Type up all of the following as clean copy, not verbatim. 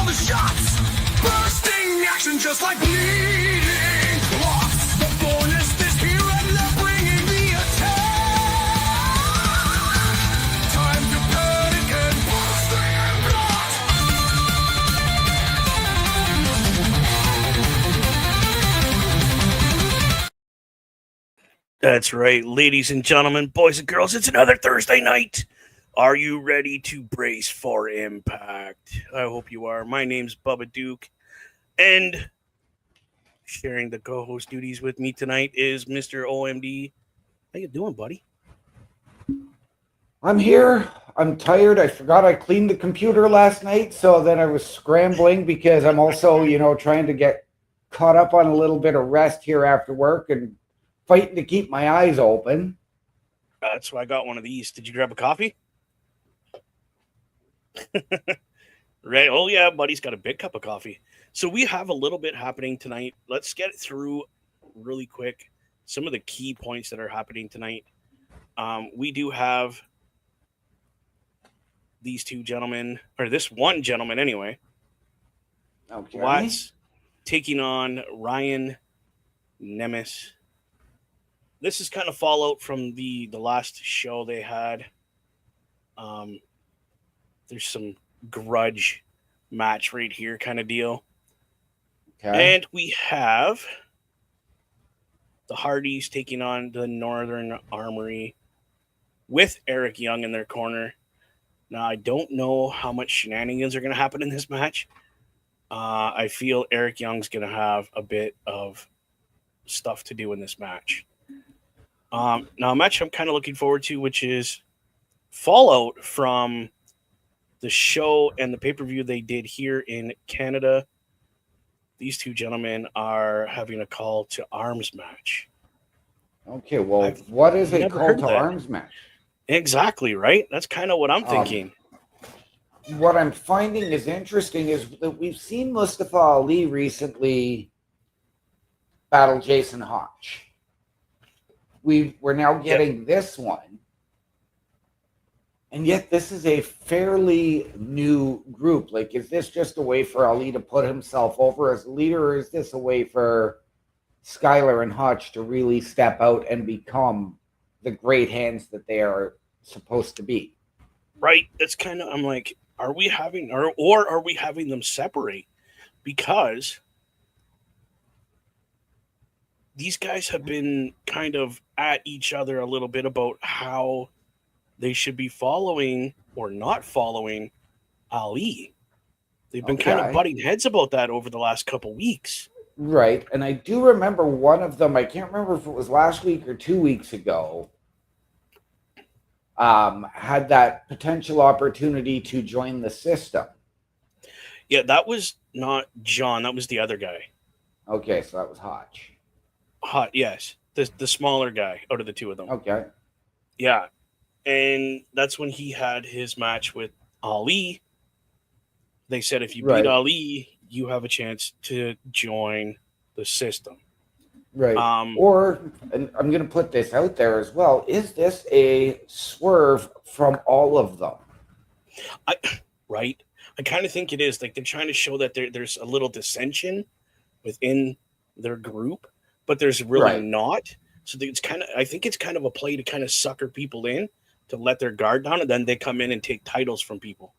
the shots. Bursting action just like bleeding clots. The bonus is here and they're bringing the attack. Time to panic and bursting and blot. That's right, ladies and gentlemen, boys and girls, it's another Thursday night. Are you ready to brace for impact? I hope you are. My name's Bubba Duke, and sharing the co-host duties with me tonight is Mr. OMD. How you doing, buddy? I'm here. I'm tired. I forgot I cleaned the computer last night, so then I was scrambling because I'm also, trying to get caught up on a little bit of rest here after work and fighting to keep my eyes open. That's why I got one of these. Did you grab a coffee? Right. Oh, yeah, buddy's got a big cup of coffee. So we have a little bit happening tonight. Let's get through really quick some of the key points that are happening tonight. We do have these two gentlemen, or this one gentleman anyway. Okay. Watts taking on Ryan Nemeth. This is kind of fallout from the last show they had. There's some grudge match right here kind of deal. Okay. And we have the Hardys taking on the Northern Armory with Eric Young in their corner. Now, I don't know how much shenanigans are going to happen in this match. I feel Eric Young's going to have a bit of stuff to do in this match. Now, a match I'm kind of looking forward to, which is fallout from the show and the pay-per-view they did here in Canada. These two gentlemen are having a call to arms match. Okay, well, what is a never call heard to that. arms match? Exactly, right? That's kind of what I'm thinking. What I'm finding is interesting is that we've seen Mustafa Ali recently battle Jason Hotch. We're now getting this one. And yet this is a fairly new group. Like, is this just a way for Ali to put himself over as a leader, or is this a way for Skylar and Hutch to really step out and become the great hands that they are supposed to be? Right. That's kind of, I'm like, are we having, or are we having them separate? Because these guys have been kind of at each other a little bit about how they should be following or not following Ali. They've been kind of butting heads about that over the last couple weeks. Right. And I do remember one of them, I can't remember if it was last week or 2 weeks ago, had that potential opportunity to join the system. Yeah, that was not John. That was the other guy. Okay, so that was Hotch. Yes. The smaller guy out of the two of them. Okay. Yeah. And that's when he had his match with Ali. They said if you beat Ali, you have a chance to join the system. Right. And I'm going to put this out there as well. Is this a swerve from all of them? Right. I kind of think it is. Like, they're trying to show that there's a little dissension within their group, but there's really not. So I think it's kind of a play to kind of sucker people in, to let their guard down, and then they come in and take titles from people.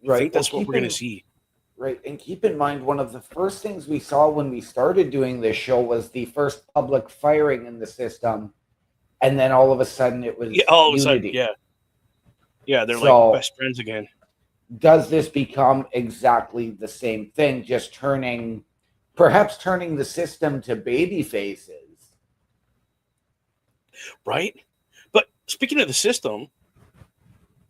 I think that's what we're going to see. Right. And keep in mind, one of the first things we saw when we started doing this show was the first public firing in the system. And then all of a sudden it was all of a sudden, yeah. Yeah, they're like best friends again. Does this become exactly the same thing, just perhaps turning the system to baby faces? Right. But speaking of the system,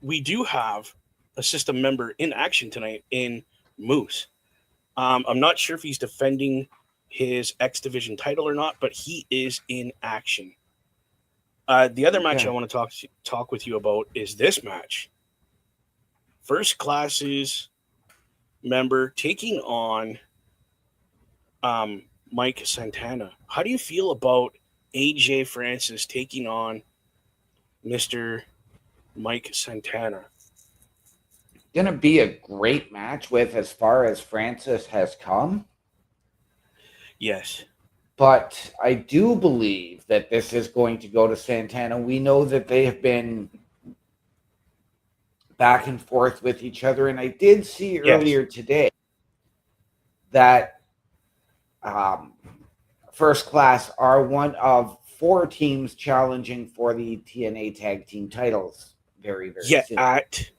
we do have a system member in action tonight in Moose. I'm not sure if he's defending his X Division title or not, but he is in action. The other match I want to talk with you about is this match. First Class's member taking on Mike Santana. How do you feel about AJ Francis taking on Mr. Mike Santana? going to be a great match with as far as Francis has come. Yes. But I do believe that this is going to go to Santana. We know that they have been back and forth with each other. And I did see earlier today that First Class are one of 4 teams challenging for the TNA tag team titles very, very soon. At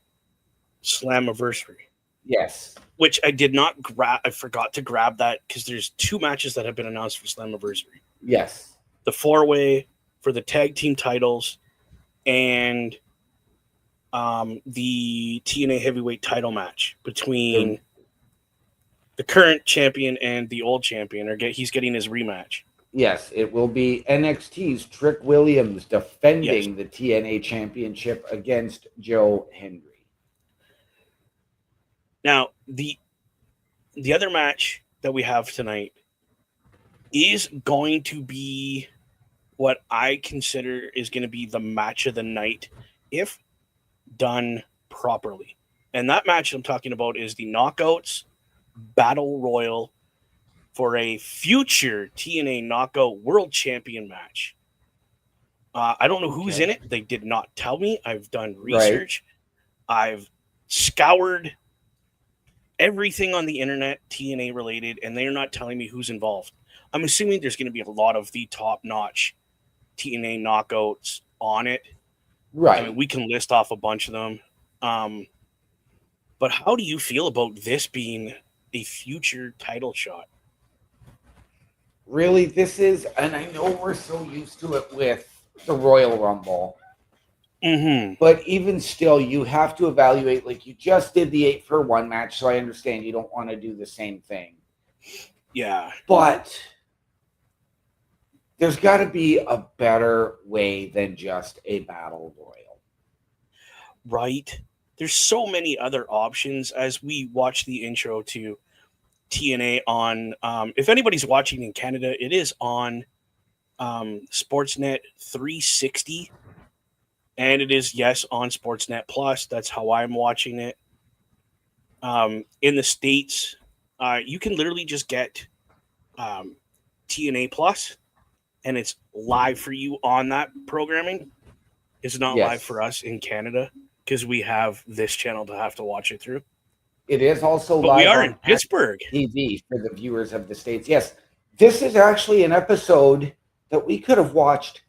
Slammiversary. Yes. Which I did not grab. I forgot to grab that because there's 2 matches that have been announced for Slammiversary. Yes. The 4-way for the tag team titles and the TNA heavyweight title match between the current champion and the old champion. He's getting his rematch. Yes, it will be NXT's Trick Williams defending the TNA championship against Joe Hendry. Now, the other match that we have tonight is going to be what I consider is going to be the match of the night if done properly. And that match I'm talking about is the Knockouts Battle Royal for a future TNA Knockout World Champion match. I don't know who's in it. They did not tell me. I've done research. Right. I've scoured everything on the internet TNA related, and they're not telling me who's involved. I'm assuming there's going to be a lot of the top-notch TNA knockouts on it. Right. I mean, we can list off a bunch of them. But how do you feel about this being a future title shot? Really, this is, and I know we're so used to it with the Royal Rumble. Mm-hmm. But even still, you have to evaluate, like you just did the 8-for-1 match, so I understand you don't want to do the same thing. Yeah. But there's got to be a better way than just a battle royal. Right. There's so many other options as we watch the intro to TNA on, if anybody's watching in Canada, it is on Sportsnet 360. And it is, yes, on Sportsnet Plus. That's how I'm watching it. In the States, you can literally just get TNA Plus, and it's live for you on that programming. It's not live for us in Canada because we have this channel to have to watch it through. It is also but live we are on in Pittsburgh TV for the viewers of the States. Yes, this is actually an episode that we could have watched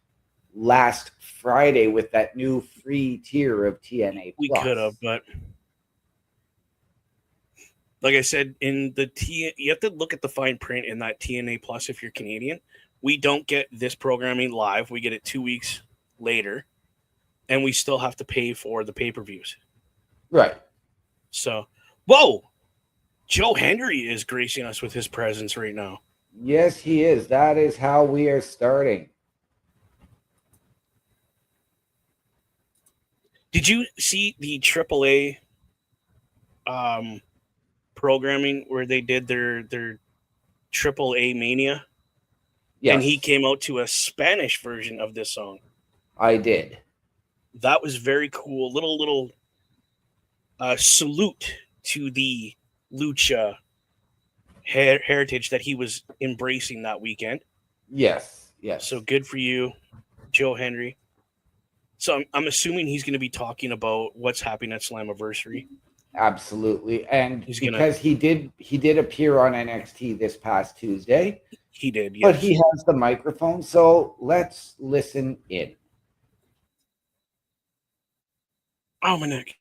last Friday with that new free tier of TNA Plus. We could have, but like I said, in the you have to look at the fine print in that TNA Plus if you're Canadian. We don't get this programming live. We get it 2 weeks later, and we still have to pay for the pay-per-views. Right. So, whoa! Joe Hendry is gracing us with his presence right now. Yes, he is. That is how we are starting. Did you see the AAA programming where they did their AAA Mania? Yes. And he came out to a Spanish version of this song. I did. That was very cool. Little salute to the lucha heritage that he was embracing that weekend. Yes, yes. So good for you, Joe Hendry. So I'm assuming he's going to be talking about what's happening at Slammiversary. Absolutely, and because he did appear on NXT this past Tuesday. He did, yes. But he has the microphone, so let's listen in. Almanac.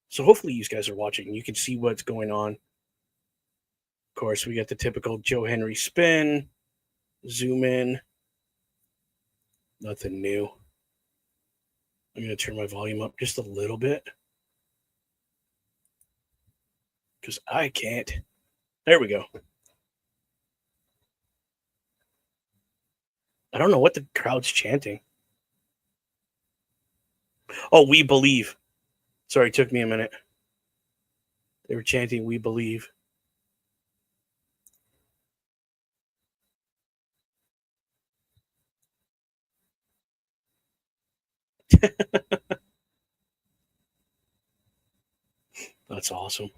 So hopefully you guys are watching. You can see what's going on. Of course, we got the typical Joe Hendry spin. Zoom in. Nothing new. I'm going to turn my volume up just a little bit. Because I can't. There we go. I don't know what the crowd's chanting. Oh, we believe. Sorry, it took me a minute. They were chanting, we believe. That's awesome.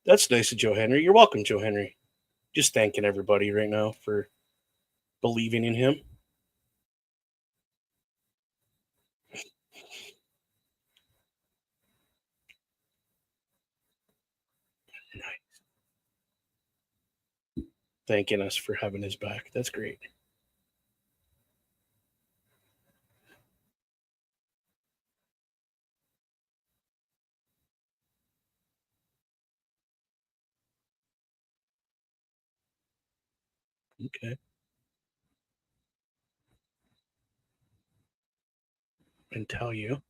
That's nice of Joe Henry. You're welcome, Joe Henry. Just thanking everybody right now for believing in him. Thanking us for having his back. That's great. Okay. And tell you.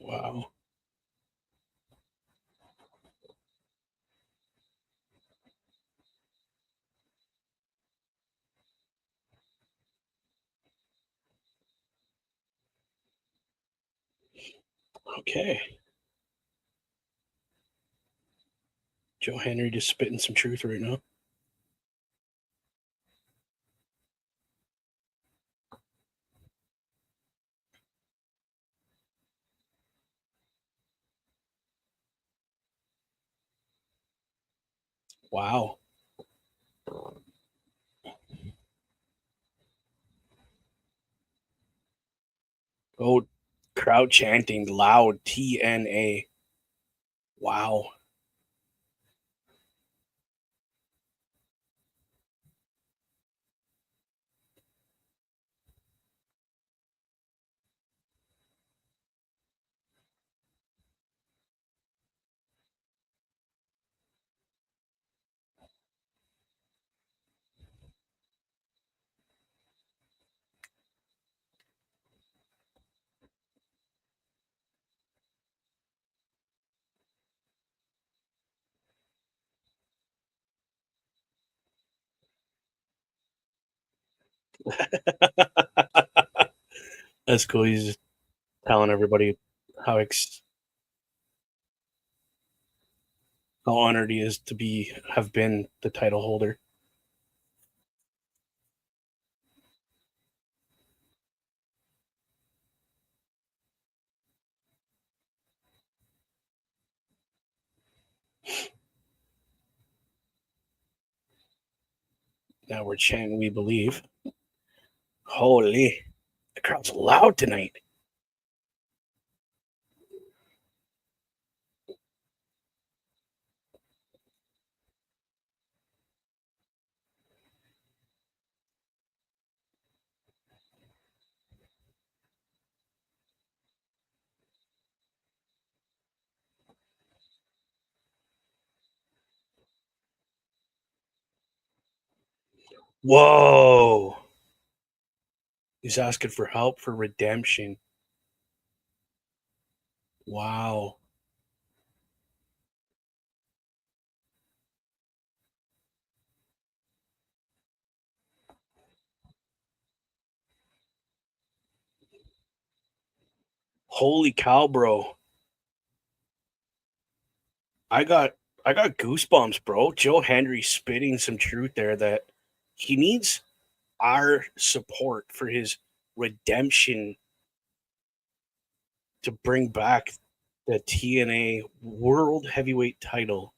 Wow. Okay. Joe Henry just spitting some truth right now. Wow. Oh, crowd chanting loud TNA. Wow. That's cool. He's just telling everybody how how honored he is to have been the title holder. Now we're chanting "We Believe." Holy, the crowd's loud tonight. Whoa. He's asking for help for redemption. Wow. Holy cow, bro. I got I got goosebumps, bro. Joe Henry spitting some truth there that he needs our support for his redemption to bring back the TNA World Heavyweight title.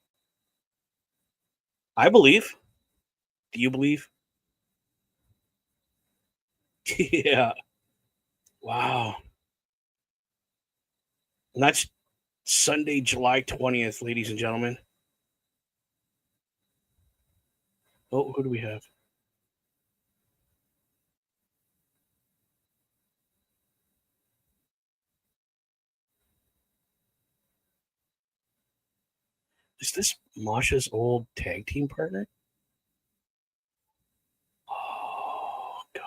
I believe. Do you believe? Yeah. Wow. And that's Sunday, July 20th, ladies and gentlemen. Oh, who do we have? Is this Masha's old tag team partner? Oh, God.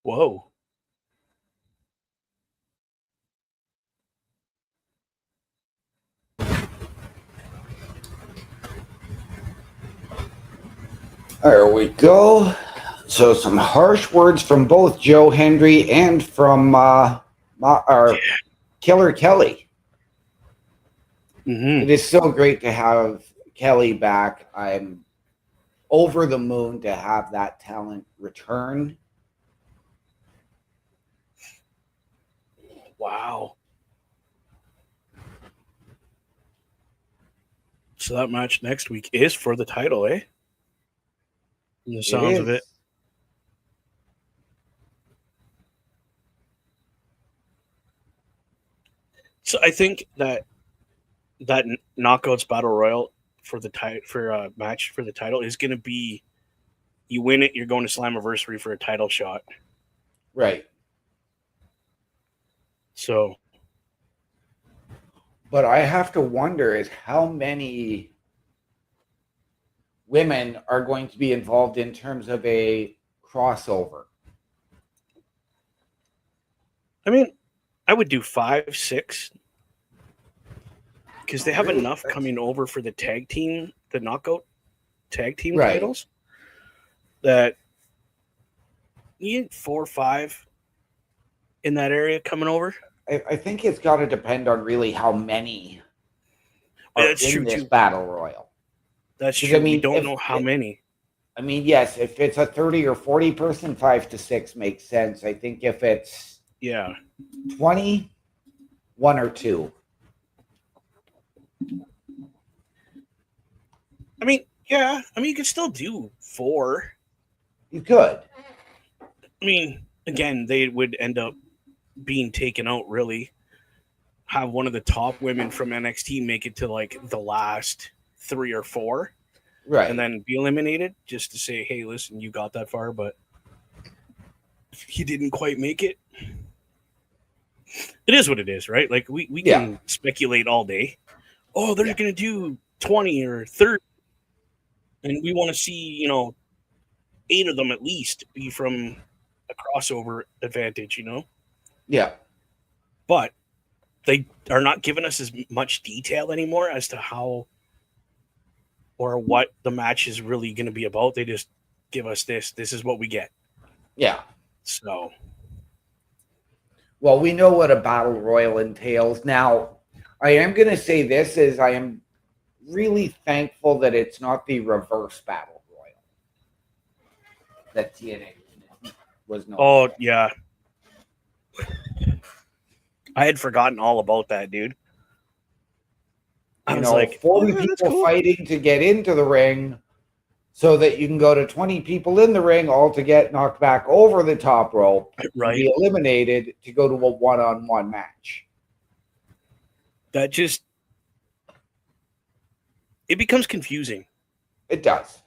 Whoa. There we go. So some harsh words from both Joe Hendry and from Killer Kelly. Mm-hmm. It is so great to have Kelly back. I'm over the moon to have that talent return. Wow. So that match next week is for the title, eh? From the sounds of it. So I think that knockouts battle royal for the match for the title is going to be, you win it, you're going to Slammiversary for a title shot. Right. So, but I have to wonder is how many women are going to be involved in terms of a crossover. I mean, I would do 5, 6, because they have enough coming over for the tag team, the knockout tag team titles, that you need 4 or 5 in that area coming over. I think it's got to depend on really how many are in this battle royal. That's true. I mean, we don't know how many. I mean, yes, if it's a 30 or 40 person, 5 to 6 makes sense. I think if it's 20, 1 or 2. I mean, yeah. I mean, you could still do 4. You could. I mean, again, they would end up being taken out, really. Have one of the top women from NXT make it to like the last 3 or 4. Right. And then be eliminated, just to say, hey, listen, you got that far, but you didn't quite make it. It is what it is, right? Like, we can speculate all day. Oh, they're going to do 20 or 30. And we want to see, 8 of them at least be from a crossover advantage, Yeah. But they are not giving us as much detail anymore as to how or what the match is really going to be about. They just give us this. This is what we get. Yeah. So. Well, we know what a battle royal entails. Now, I am going to say this is I am really thankful that it's not the reverse battle royal that TNA was known. Oh, yeah. I had forgotten all about that, dude. I was like, 40 people fighting to get into the ring so that you can go to 20 people in the ring all to get knocked back over the top rope, right? Be eliminated to go to a one-on-one match. That just, it becomes confusing. It does.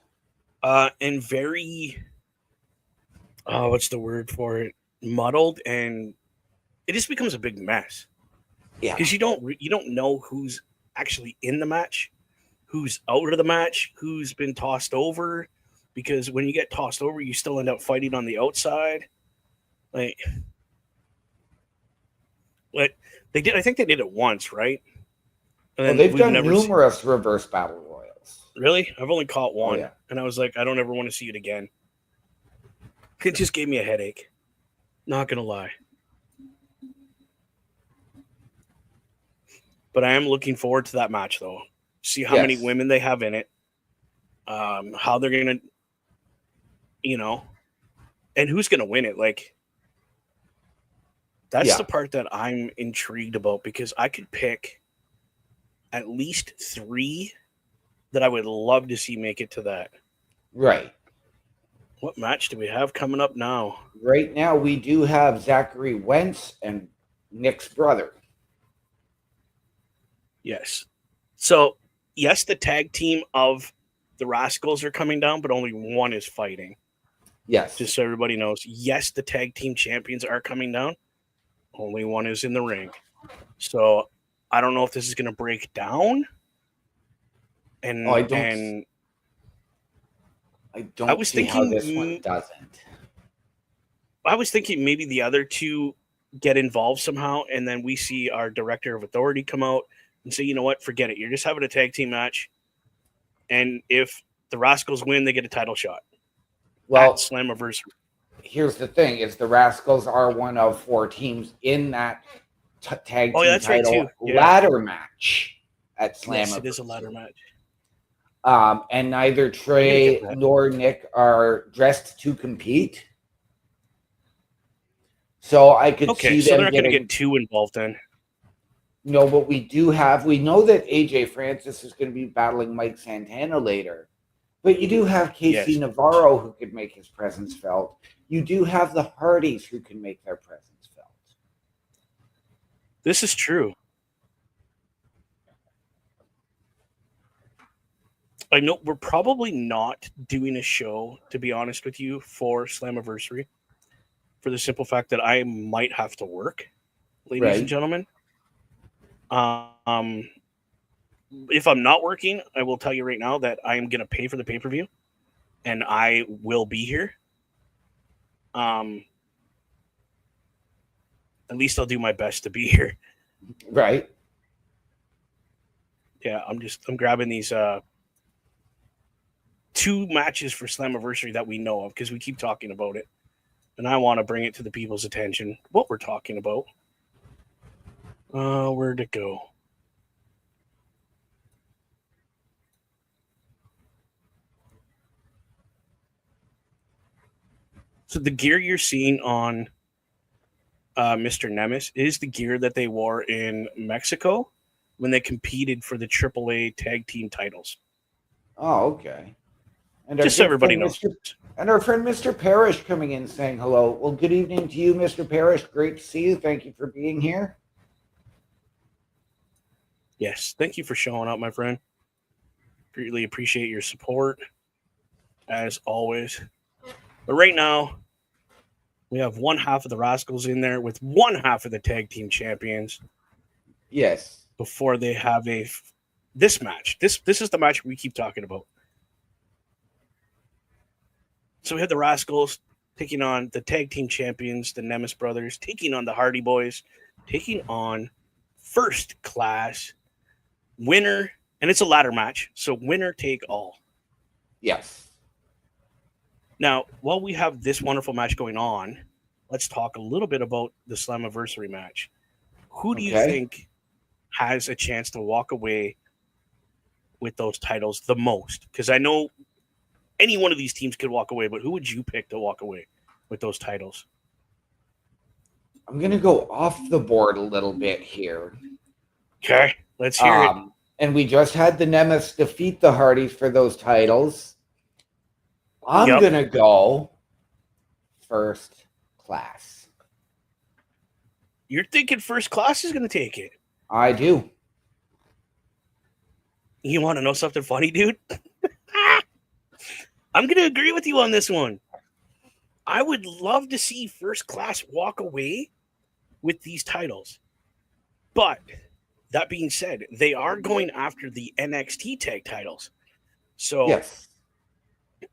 And very, what's the word for it? Muddled, and it just becomes a big mess. Yeah. Because you don't know who's actually in the match, who's out of the match, who's been tossed over. Because when you get tossed over, you still end up fighting on the outside. Like, what they did, I think they did it once, right? And well, they've done numerous reverse battle royals. Really? I've only caught one, and I was like, I don't ever want to see it again. It just gave me a headache. Not gonna lie. But I am looking forward to that match, though. See how many women they have in it. How they're gonna, and who's gonna win it. Like, that's the part that I'm intrigued about, because I could pick at least 3 that I would love to see make it to that. Right. What match do we have coming up now? Right now, we do have Zachary Wentz and Nick's brother. Yes. So, yes, the tag team of the Rascals are coming down, but only one is fighting. Yes. Just so everybody knows. Yes, the tag team champions are coming down. Only one is in the ring. So, I don't know if this is going to break down. And I don't was see how thinking this one doesn't. I was thinking maybe the other two get involved somehow, and then we see our director of authority come out and say, you know what, forget it. You're just having a tag team match. And if the Rascals win, they get a title shot. Well, at Slammiversary. Here's the thing: is the Rascals are one of 4 teams in that tag team that's right, title too. Yeah. ladder match at Slammiversary. Yes, it is a ladder match. And neither Trey nor Nick are dressed to compete. So I could see so them they're not going to get too involved then. No, but we know that AJ Francis is going to be battling Mike Santana later. But you do have Casey Navarro who could make his presence felt. You do have the Hardys who can make their presence felt. This is true. I know we're probably not doing a show, to be honest with you, for Slammiversary, for the simple fact that I might have to work, ladies and gentlemen. If I'm not working, I will tell you right now that I am going to pay for the pay-per-view, and I will be here. At least I'll do my best to be here. Right. Yeah, I'm grabbing these 2 matches for Slammiversary that we know of because we keep talking about it. And I want to bring it to the people's attention, what we're talking about. Where'd it go? So the gear you're seeing on Mr. Nemes is the gear that they wore in Mexico when they competed for the AAA tag team titles. Oh, okay. And just so everybody knows. And our friend Mr. Parrish coming in saying hello. Well, good evening to you, Mr. Parrish. Great to see you. Thank you for being here. Yes, thank you for showing up, my friend. Greatly appreciate your support, as always. But right now, we have one half of the Rascals in there with one half of the tag team champions. Yes. Before they have this match. This is the match we keep talking about. So we had the Rascals taking on the tag team champions, the Nemes brothers, taking on the Hardy Boys, taking on First Class, winner, and it's a ladder match, so winner take all. Yes. Now, while we have this wonderful match going on, let's talk a little bit about the Slammiversary match. Who do you think has a chance to walk away with those titles the most? Because I know any one of these teams could walk away, but who would you pick to walk away with those titles? I'm going to go off the board a little bit here. Okay, let's hear it. And we just had the Nemes defeat the Hardys for those titles. I'm going to go First Class. You're thinking First Class is going to take it? I do. You want to know something funny, dude? I'm going to agree with you on this one. I would love to see First Class walk away with these titles. But that being said, they are going after the NXT tag titles. So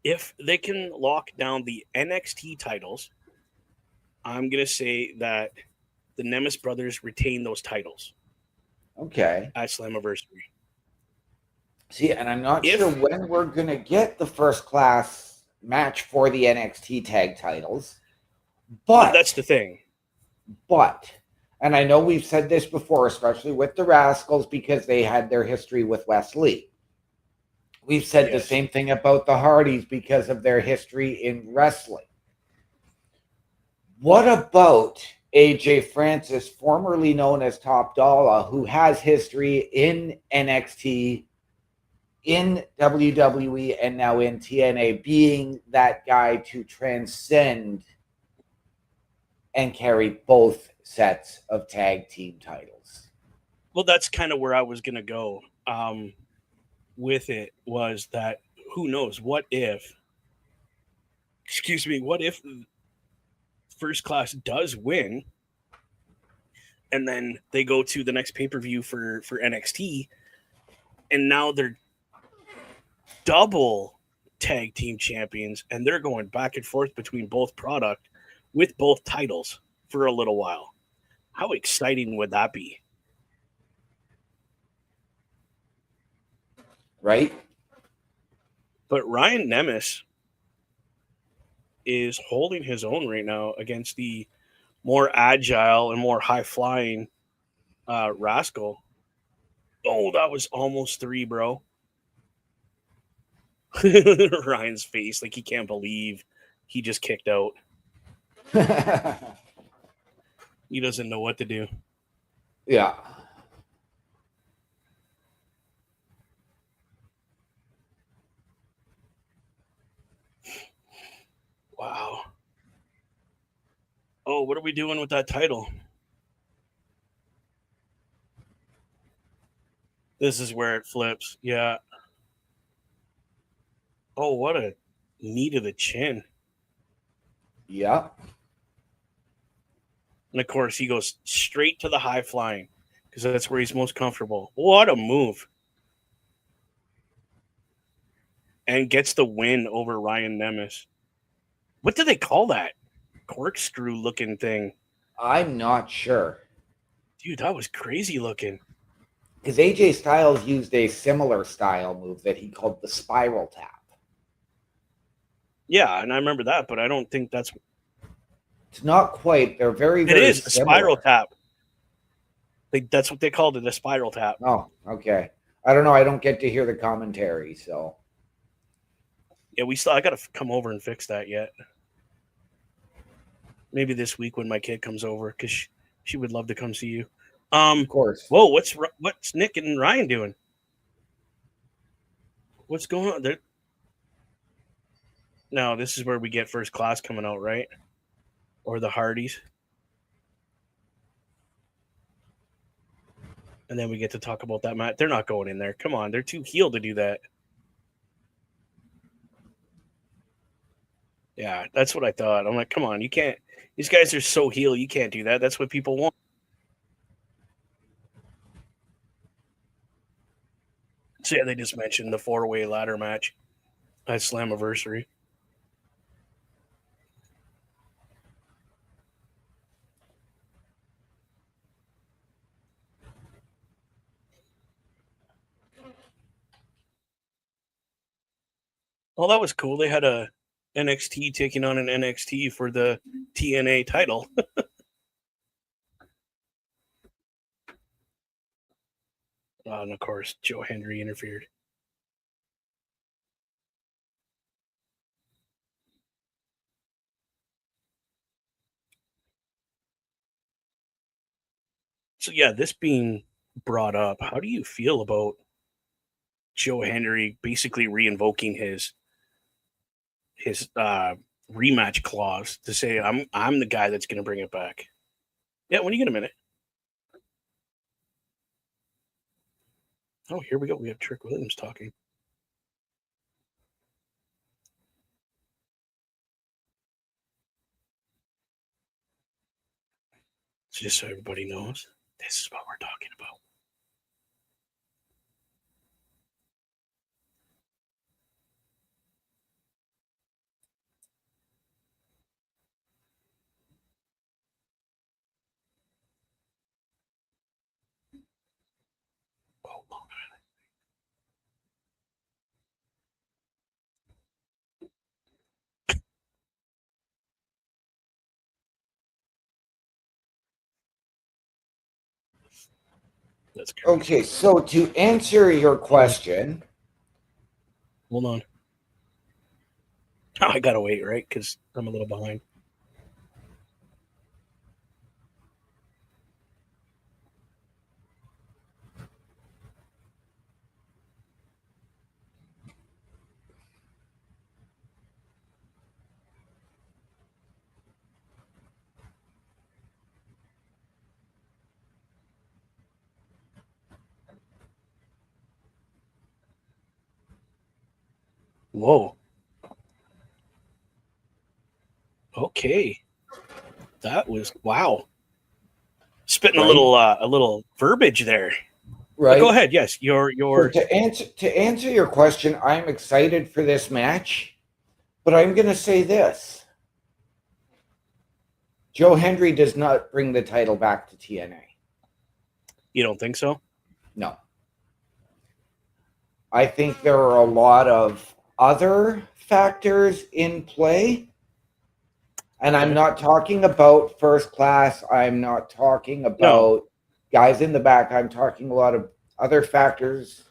if they can lock down the NXT titles, I'm going to say that the Nemes brothers retain those titles. Okay. At Slammiversary. See, and I'm not sure when we're going to get the First Class match for the NXT tag titles. But that's the thing. And I know we've said this before, especially with the Rascals, because they had their history with Wesley. We've said the same thing about the Hardys because of their history in wrestling. What about AJ Francis, formerly known as Top Dollar, who has history in NXT in WWE and now in TNA, being that guy to transcend and carry both sets of tag team titles. Well, that's kind of where I was going to go with it, was that who knows? What if First Class does win and then they go to the next pay-per-view for NXT and now they're double tag team champions and they're going back and forth between both product with both titles for a little while. How exciting would that be? Right? But Ryan Nemeth is holding his own right now against the more agile and more high-flying Rascal. Oh, that was almost 3, bro. Ryan's face, like he can't believe he just kicked out. He doesn't know what to do. Yeah. Wow. Oh, what are we doing with that title? This is where it flips. Yeah. Oh, what a knee to the chin. Yeah. And of course, he goes straight to the high flying because that's where he's most comfortable. What a move. And gets the win over Ryan Nemeth. What do they call that? Corkscrew looking thing. I'm not sure. Dude, that was crazy looking. Because AJ Styles used a similar style move that he called the spiral tap. Yeah, and I remember that, but I don't think that's... It's not quite. They're very, It very is a similar. spiral tap. That's what they called it, a spiral tap. Oh, okay. I don't know. I don't get to hear the commentary, so... Yeah, I got to come over and fix that yet. Maybe this week when my kid comes over, because she would love to come see you. Of course. Whoa, what's Nick and Ryan doing? What's going on? No, this is where we get First Class coming out, right? Or the Hardys. And then we get to talk about that match. They're not going in there. Come on, they're too heel to do that. Yeah, that's what I thought. I'm like, come on, you can't. These guys are so heel, you can't do that. That's what people want. So yeah, they just mentioned the 4-way ladder match at Slammiversary. Well, that was cool. They had a NXT taking on an NXT for the TNA title. And of course, Joe Hendry interfered. So yeah, this being brought up, how do you feel about Joe Hendry basically reinvoking his rematch clause to say I'm the guy that's going to bring it back? Yeah, when you get a minute. Oh, here we go. We have Trick Williams talking. So just so everybody knows, this is what we're talking about. Oh, Long Island. That's crazy. Okay, so to answer your question... Hold on. Oh, I gotta wait, right? Because I'm a little behind. Whoa. Okay. That was wow. Spitting Right. a little verbiage there. But Right. go ahead. Yes, So your to answer your question, I'm excited for this match, but I'm going to say this: Joe Hendry does not bring the title back to TNA. You don't think so? No. I think there are a lot of other factors in play. And I'm Okay. not talking about first class. I'm not talking No. about guys in the back. I'm talking a lot of other factors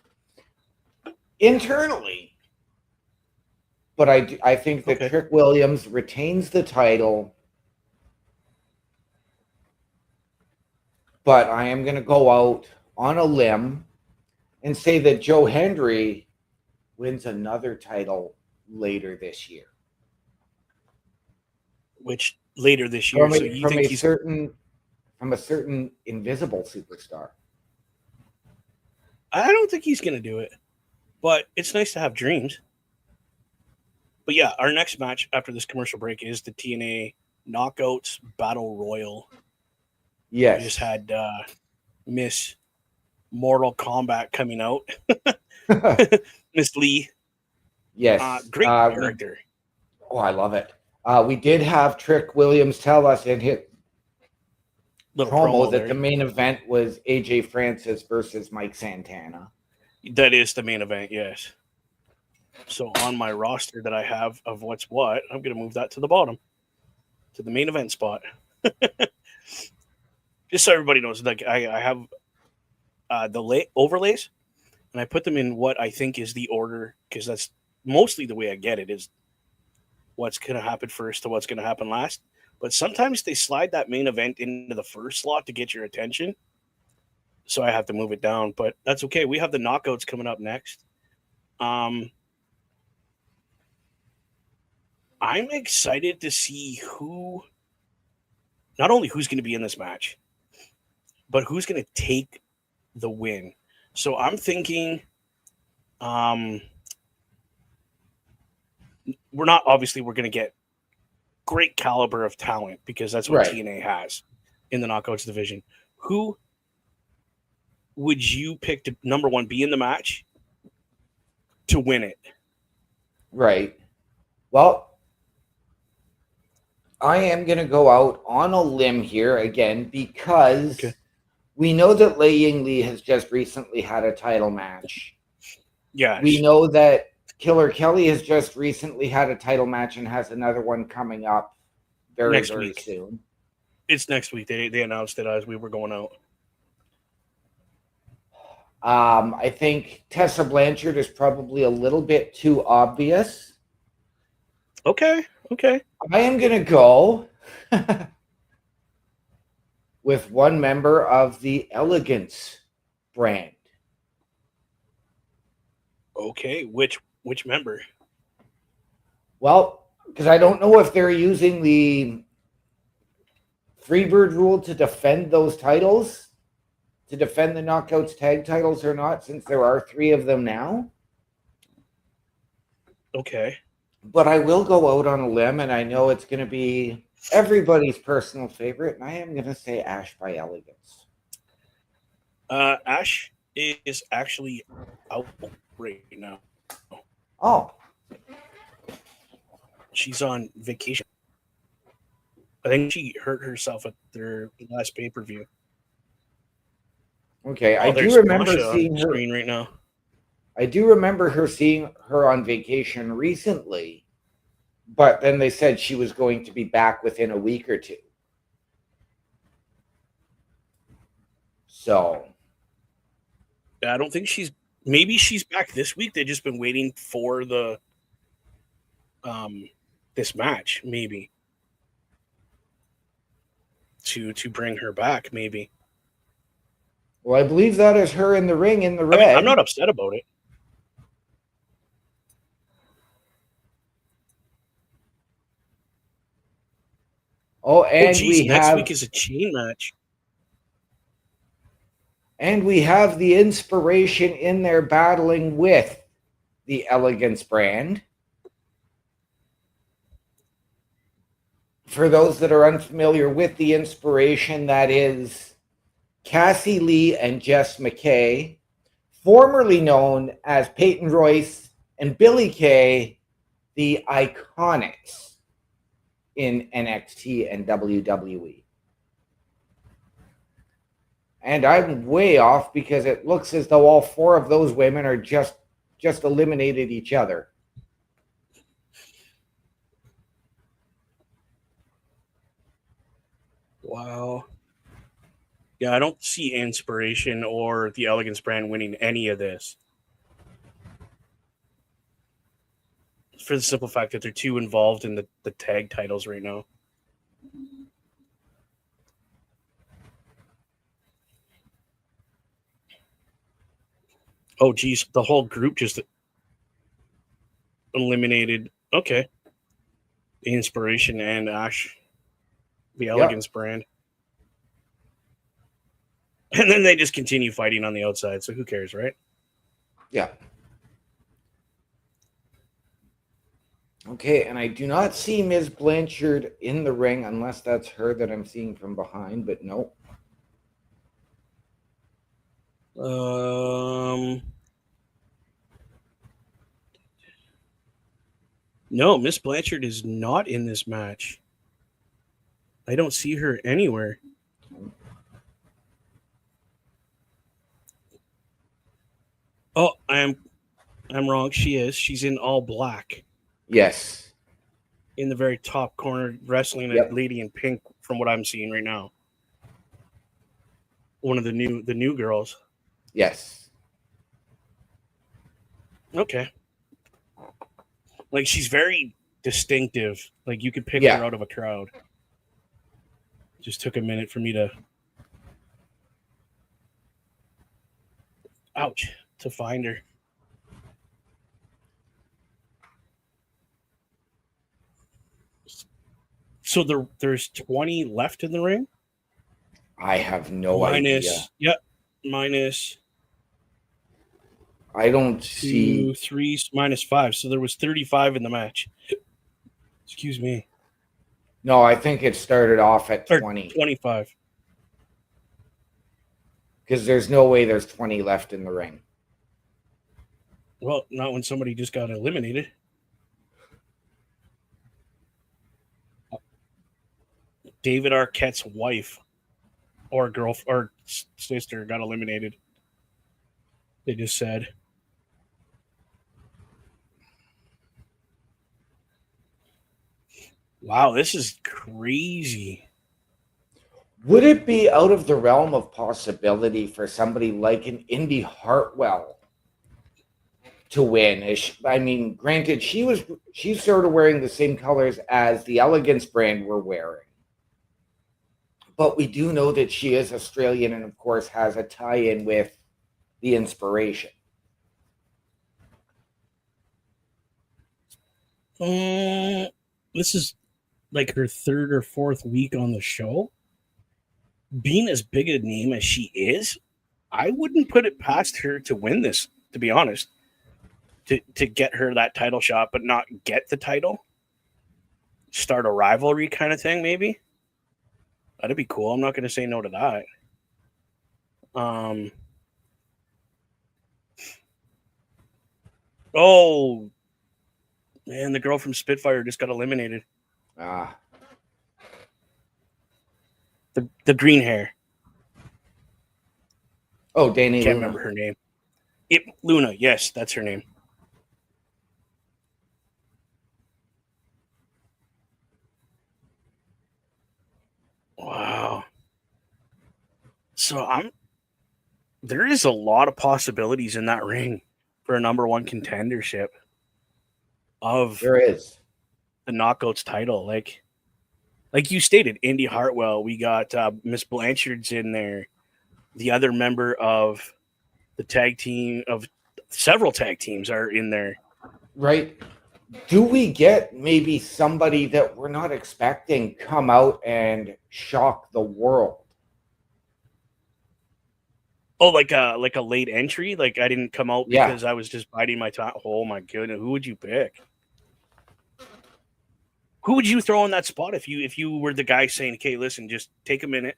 internally. But I think that Okay. Trick Williams retains the title. But I am going to go out on a limb and say that Joe Hendry wins another title later this year. Which later this year. So you From think a he's certain invisible superstar. I don't think he's gonna do it. But it's nice to have dreams. But yeah, our next match after this commercial break is the TNA Knockouts Battle Royal. Yes. We just had Miss Mortal Kombat coming out. Miss Lee. Yes. Great character. I love it. We did have Trick Williams tell us in his Little promo promo that there. the main event was AJ Francis versus Mike Santana. That is the main event, yes. So on my roster that I have of what's what, I'm going to move that to the bottom, to the main event spot. Just so everybody knows, like I have the overlays, and I put them in what I think is the order, because that's mostly the way I get it, is what's going to happen first to what's going to happen last. But sometimes they slide that main event into the first slot to get your attention. So I have to move it down, but that's okay. We have the knockouts coming up next. I'm excited to see not only who's going to be in this match, but who's going to take the win. So I'm thinking, we're going to get great caliber of talent, because that's what TNA has in the knockouts division. Who would you pick to, number one, be in the match to win it? Right. Well, I am going to go out on a limb here again, because we know that Lei Ying Lee has just recently had a title match. Yeah. We know that Killer Kelly has just recently had a title match and has another one coming up very soon. It's next week. They announced it as we were going out. I think Tessa Blanchard is probably a little bit too obvious. Okay. I am going to go with one member of the Elegance brand. Okay, which member? Well, because I don't know if they're using the Freebird rule to defend those titles, to defend the Knockouts tag titles or not, since there are 3 of them now. Okay. But I will go out on a limb, and I know it's going to be everybody's personal favorite, and I am going to say Ash by Elegance. Ash is actually out right now. Oh. She's on vacation. I think she hurt herself at their last pay-per-view. Okay, I do remember seeing her screen right now. I do remember seeing her on vacation recently, but then they said she was going to be back within a week or 2. So, I don't think maybe she's back this week. They've just been waiting for the this match, maybe, to bring her back, maybe. Well, I believe that is her in the ring in the red. I mean, I'm not upset about it. Oh, and next week is a chain match. And we have the Inspiration in there battling with the Elegance brand. for those that are unfamiliar with the inspiration, that is Cassie Lee and Jess McKay, formerly known as Peyton Royce and Billy Kay, the Iconics in NXT and WWE. And I'm way off because it looks as though all four of those women are just eliminated each other. Wow. Yeah, I don't see Inspiration or the Elegance brand winning any of this. For the simple fact that they're too involved in the tag titles right now. Oh, geez. The whole group just eliminated. Okay. The Inspiration and Ash, the Elegance brand. And then they just continue fighting on the outside. So who cares, right? Yeah. Okay, and I do not see Ms. Blanchard in the ring unless that's her that I'm seeing from behind, but no. No, Miss Blanchard is not in this match. I don't see her anywhere. Oh, I'm wrong. She is. She's in all black. Yes. In the very top corner, wrestling a lady in pink, from what I'm seeing right now. One of the new girls. Yes. Okay. Like, she's very distinctive. Like, you could pick her out of a crowd. Just took a minute for me to... Ouch. To find her. So there's 20 left in the ring? I have no idea. Yep. Minus... I don't see... 2, 3, minus 5. So there was 35 in the match. Excuse me. No, I think it started off at 20. 25. Because there's no way there's 20 left in the ring. Well, not when somebody just got eliminated. David Arquette's wife or sister got eliminated. They just said. Wow, this is crazy. Would it be out of the realm of possibility for somebody like an Indy Hartwell to win? I mean, granted, she's sort of wearing the same colors as the Elegance brand we're wearing. But we do know that she is Australian and, of course, has a tie-in with the Inspiration. This is like her third or fourth week on the show. Being as big a name as she is, I wouldn't put it past her to win this, to be honest. To get her that title shot, but not get the title. Start a rivalry kind of thing, maybe. That'd be cool. I'm not going to say no to that. Oh, man, the girl from Spitfire just got eliminated. The green hair. Oh, Danny Can't Luna. remember her name. Luna, yes, that's her name. Wow. So there is a lot of possibilities in that ring for a number one contendership of there is the Knockouts title. Like you stated, Indy Hartwell, we got Miss Blanchard's in there. The other member of the tag team of several tag teams are in there. Right. Do we get maybe somebody that we're not expecting come out and shock the world? Oh, like a late entry? Like I didn't come out because I was just biding my time. Oh my goodness, who would you pick? Who would you throw in that spot if you were the guy saying, "Okay, listen, just take a minute,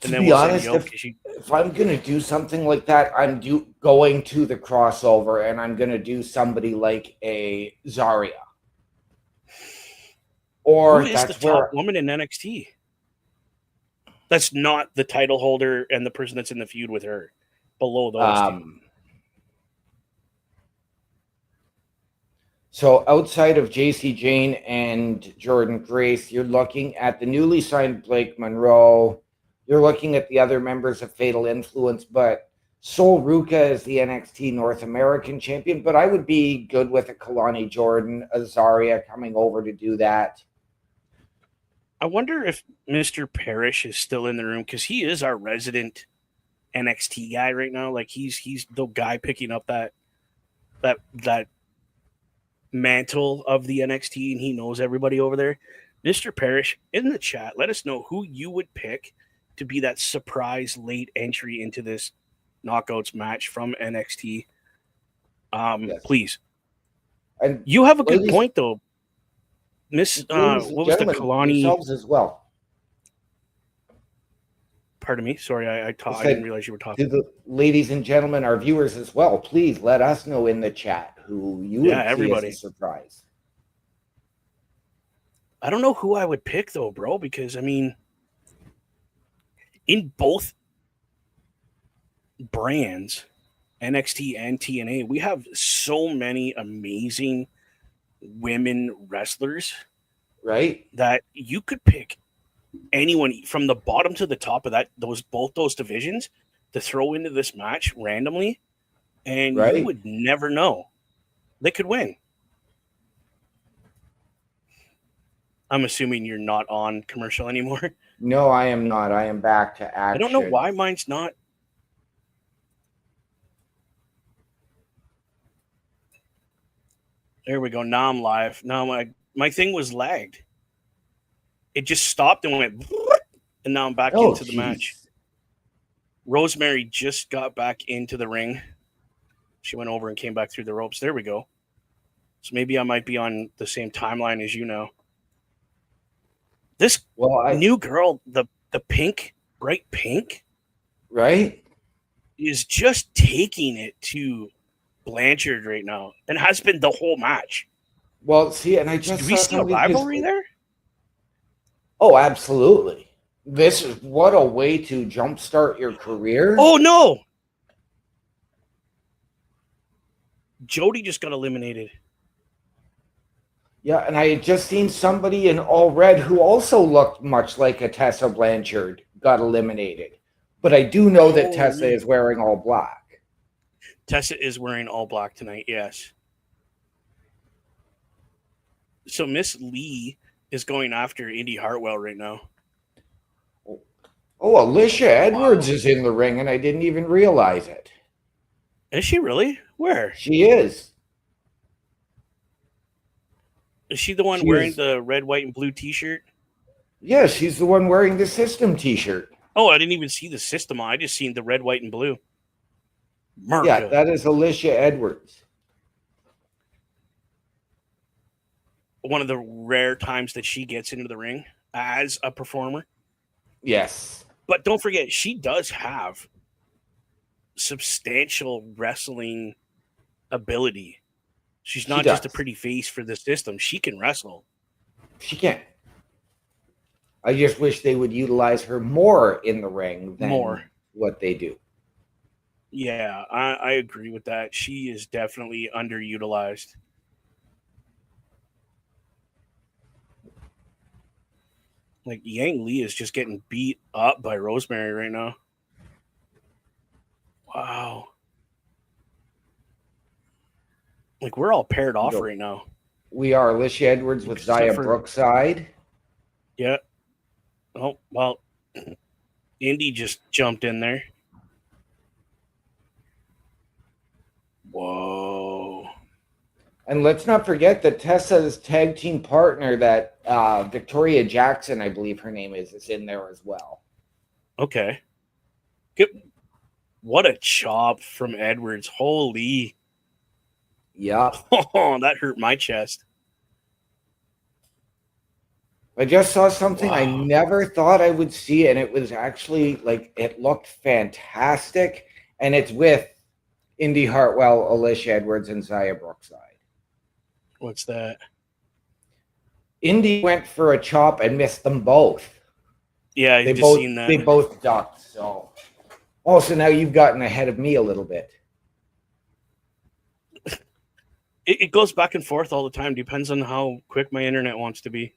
To and then be we'll send honest, you out"? if I'm gonna do something like that, I'm going to the crossover, and I'm gonna do somebody like a Zarya, Who or is the that's top where. woman in NXT? That's not the title holder and the person that's in the feud with her. Below those two. So outside of JC Jane and Jordan Grace, you're looking at the newly signed Blake Monroe. You're looking at the other members of Fatal Influence, but Sol Ruka is the NXT North American champion. But I would be good with a Kalani Jordan, Azaria coming over to do that. I wonder if Mr. Parrish is still in the room because he is our resident NXT guy right now. Like he's the guy picking up that mantle of the NXT, and he knows everybody over there. Mr. Parrish, in the chat, let us know who you would pick to be that surprise late entry into this knockouts match from NXT. Yes. Please. And you have a good point though. Miss ladies and what was the gentlemen, Kalani yourselves as well. Pardon me. Sorry, I didn't realize you were talking. To the ladies and gentlemen, our viewers as well, please let us know in the chat who you would see everybody. as a surprise. I don't know who I would pick though, bro, because I mean, in both brands, NXT and TNA, we have so many amazing women wrestlers, right? That you could pick anyone from the bottom to the top of both those divisions to throw into this match randomly, and you would never know. They could win. I'm assuming you're not on commercial anymore. No, I am not. I am back to action. I don't know why mine's not. There we go. Now I'm live. Now my thing was lagged. It just stopped and went, and now I'm back into the match. Rosemary just got back into the ring. She went over and came back through the ropes. There we go. So maybe I might be on the same timeline as you know. This new girl, the pink, bright pink, right, is just taking it to Blanchard right now, and has been the whole match. Well, see, and I just do we see a rivalry there? Oh, absolutely. This is what a way to jumpstart your career. Oh no, Jody just got eliminated. Yeah, and I had just seen somebody in all red who also looked much like a Tessa Blanchard got eliminated. But I do know that Tessa is wearing all black. Tessa is wearing all black tonight, yes. So Miss Lee is going after Indy Hartwell right now. Oh, Alicia Edwards is in the ring, and I didn't even realize it. Is she really? Where? She is. Is she the one wearing the red, white, and blue t-shirt? Yeah, she's the one wearing the System t-shirt. Oh, I didn't even see the System on. I just seen the red, white, and blue. Merca. Yeah, that is Alicia Edwards. One of the rare times that she gets into the ring as a performer. Yes. But don't forget, she does have substantial wrestling ability. She's not just a pretty face for the System. She can wrestle. She can. I just wish they would utilize her more in the ring than what they do. Yeah, I agree with that. She is definitely underutilized. Like, Yang Lee is just getting beat up by Rosemary right now. Wow. Like, we're all paired off right now. We are. Alicia Edwards with Zaya Brookside. Yeah. Oh, well, Indy just jumped in there. Whoa. And let's not forget that Tessa's tag team partner, that Victoria Jackson, I believe her name is in there as well. Okay. Good. What a chop from Edwards. Holy. Yeah. Oh, that hurt my chest. I just saw something I Wow. never thought I would see, and it was actually like it looked fantastic, and it's with Indy Hartwell, Alicia Edwards, and Zaya Brookside. What's that? Indy went for a chop and missed them both. Yeah, I They just both seen that. they both ducked. So, also now you've gotten ahead of me a little bit. It goes back and forth all the time. Depends on how quick my internet wants to be.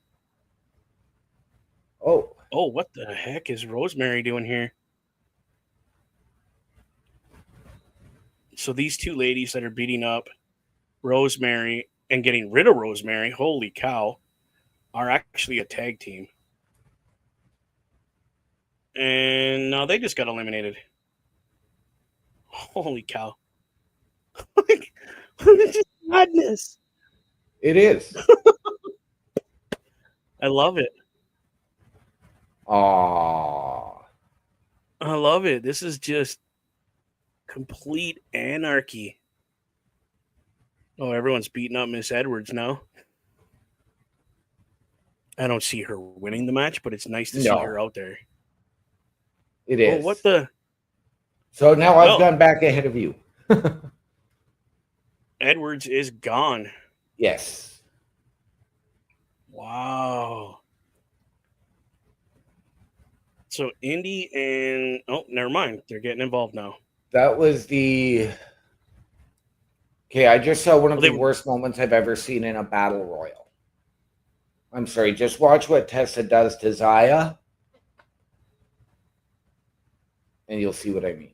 Oh, Oh, what the heck is Rosemary doing here? So these two ladies that are beating up Rosemary and getting rid of Rosemary, holy cow, are actually a tag team. And now they just got eliminated. Holy cow. It's just madness. it is. I love it. Aww. I love it. This is just complete anarchy. Oh, everyone's beating up Miss Edwards now. I don't see her winning the match, but it's nice to see No. her out there. It Oh, is. what the? So now I've No. gone back ahead of you. Edwards is gone. Yes. Wow. So Indy and oh, never mind. They're getting involved now. That was the. Okay, I just saw one of Well, they the were worst moments I've ever seen in a battle royal. I'm sorry, just watch what Tessa does to Zaya, and you'll see what I mean.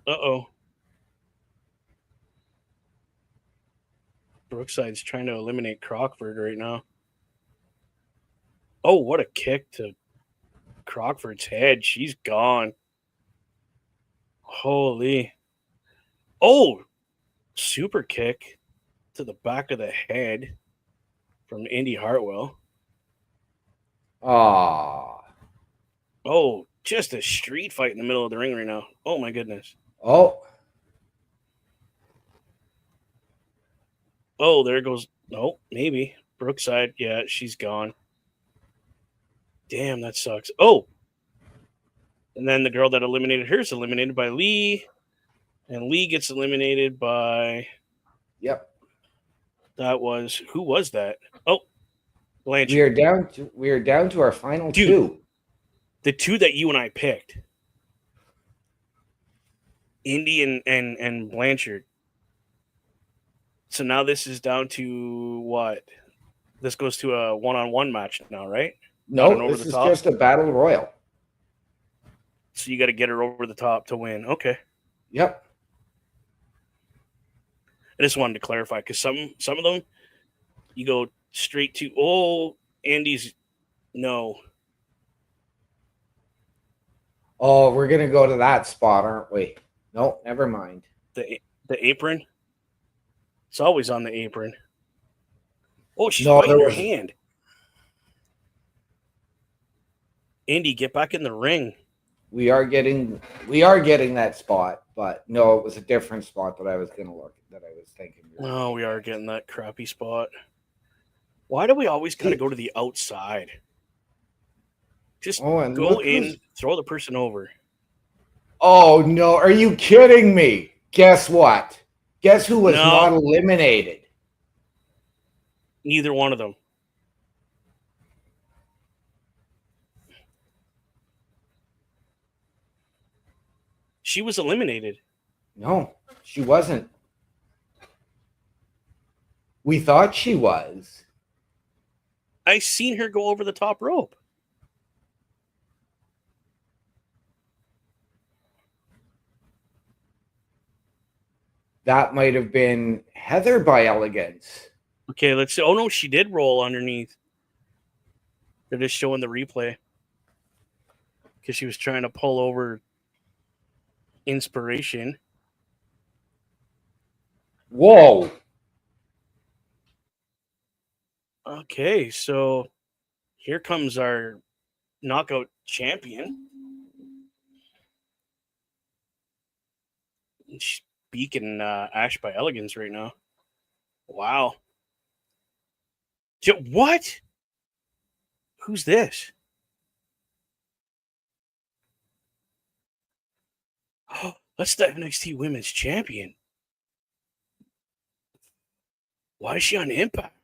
uh-oh. Brookside's trying to eliminate Crockford right now. Oh, what a kick to Crockford's head. She's gone. Holy. Oh, super kick to the back of the head from Indy Hartwell. Ah. Oh, just a street fight in the middle of the ring right now. Oh, my goodness. Oh. Oh, there goes. Oh, maybe. Brookside. Yeah, she's gone. Damn, that sucks. Oh. And then the girl that eliminated her is eliminated by Lee. And Lee gets eliminated by. Yep. That was. Who was that? Oh, Blanchard. We are down to our final Dude. two. The two that you and I picked. Indy and Blanchard. So now this is down to what? This goes to a one-on-one match now, right? Not an No, over this the is top. just a battle royal. So you got to get her over the top to win. Okay. Yep. I just wanted to clarify because some of them you go straight to Andy's no. Oh, we're gonna go to that spot, aren't we? No, never mind. The apron. It's always on the apron. Oh, she's No, biting there her was- hand. Andy, get back in the ring. We are getting that spot, but no, it was a different spot that I was thinking. Oh, we are getting that crappy spot. Why do we always got to go to the outside? Just go in, throw the person over. Oh no, are you kidding me? Guess what? Guess who was not eliminated? Neither one of them. She was eliminated. No, she wasn't. We thought she was. I seen her go over the top rope. That might have been Heather by Elegance. Okay, let's see. Oh no, she did roll underneath. They're just showing the replay because she was trying to pull over Inspiration. Whoa. Okay, so here comes our knockout champion. She's Speak and Ash by Elegance right now. Wow. What? Who's this? Oh, that's the NXT Women's Champion. Why is she on Impact?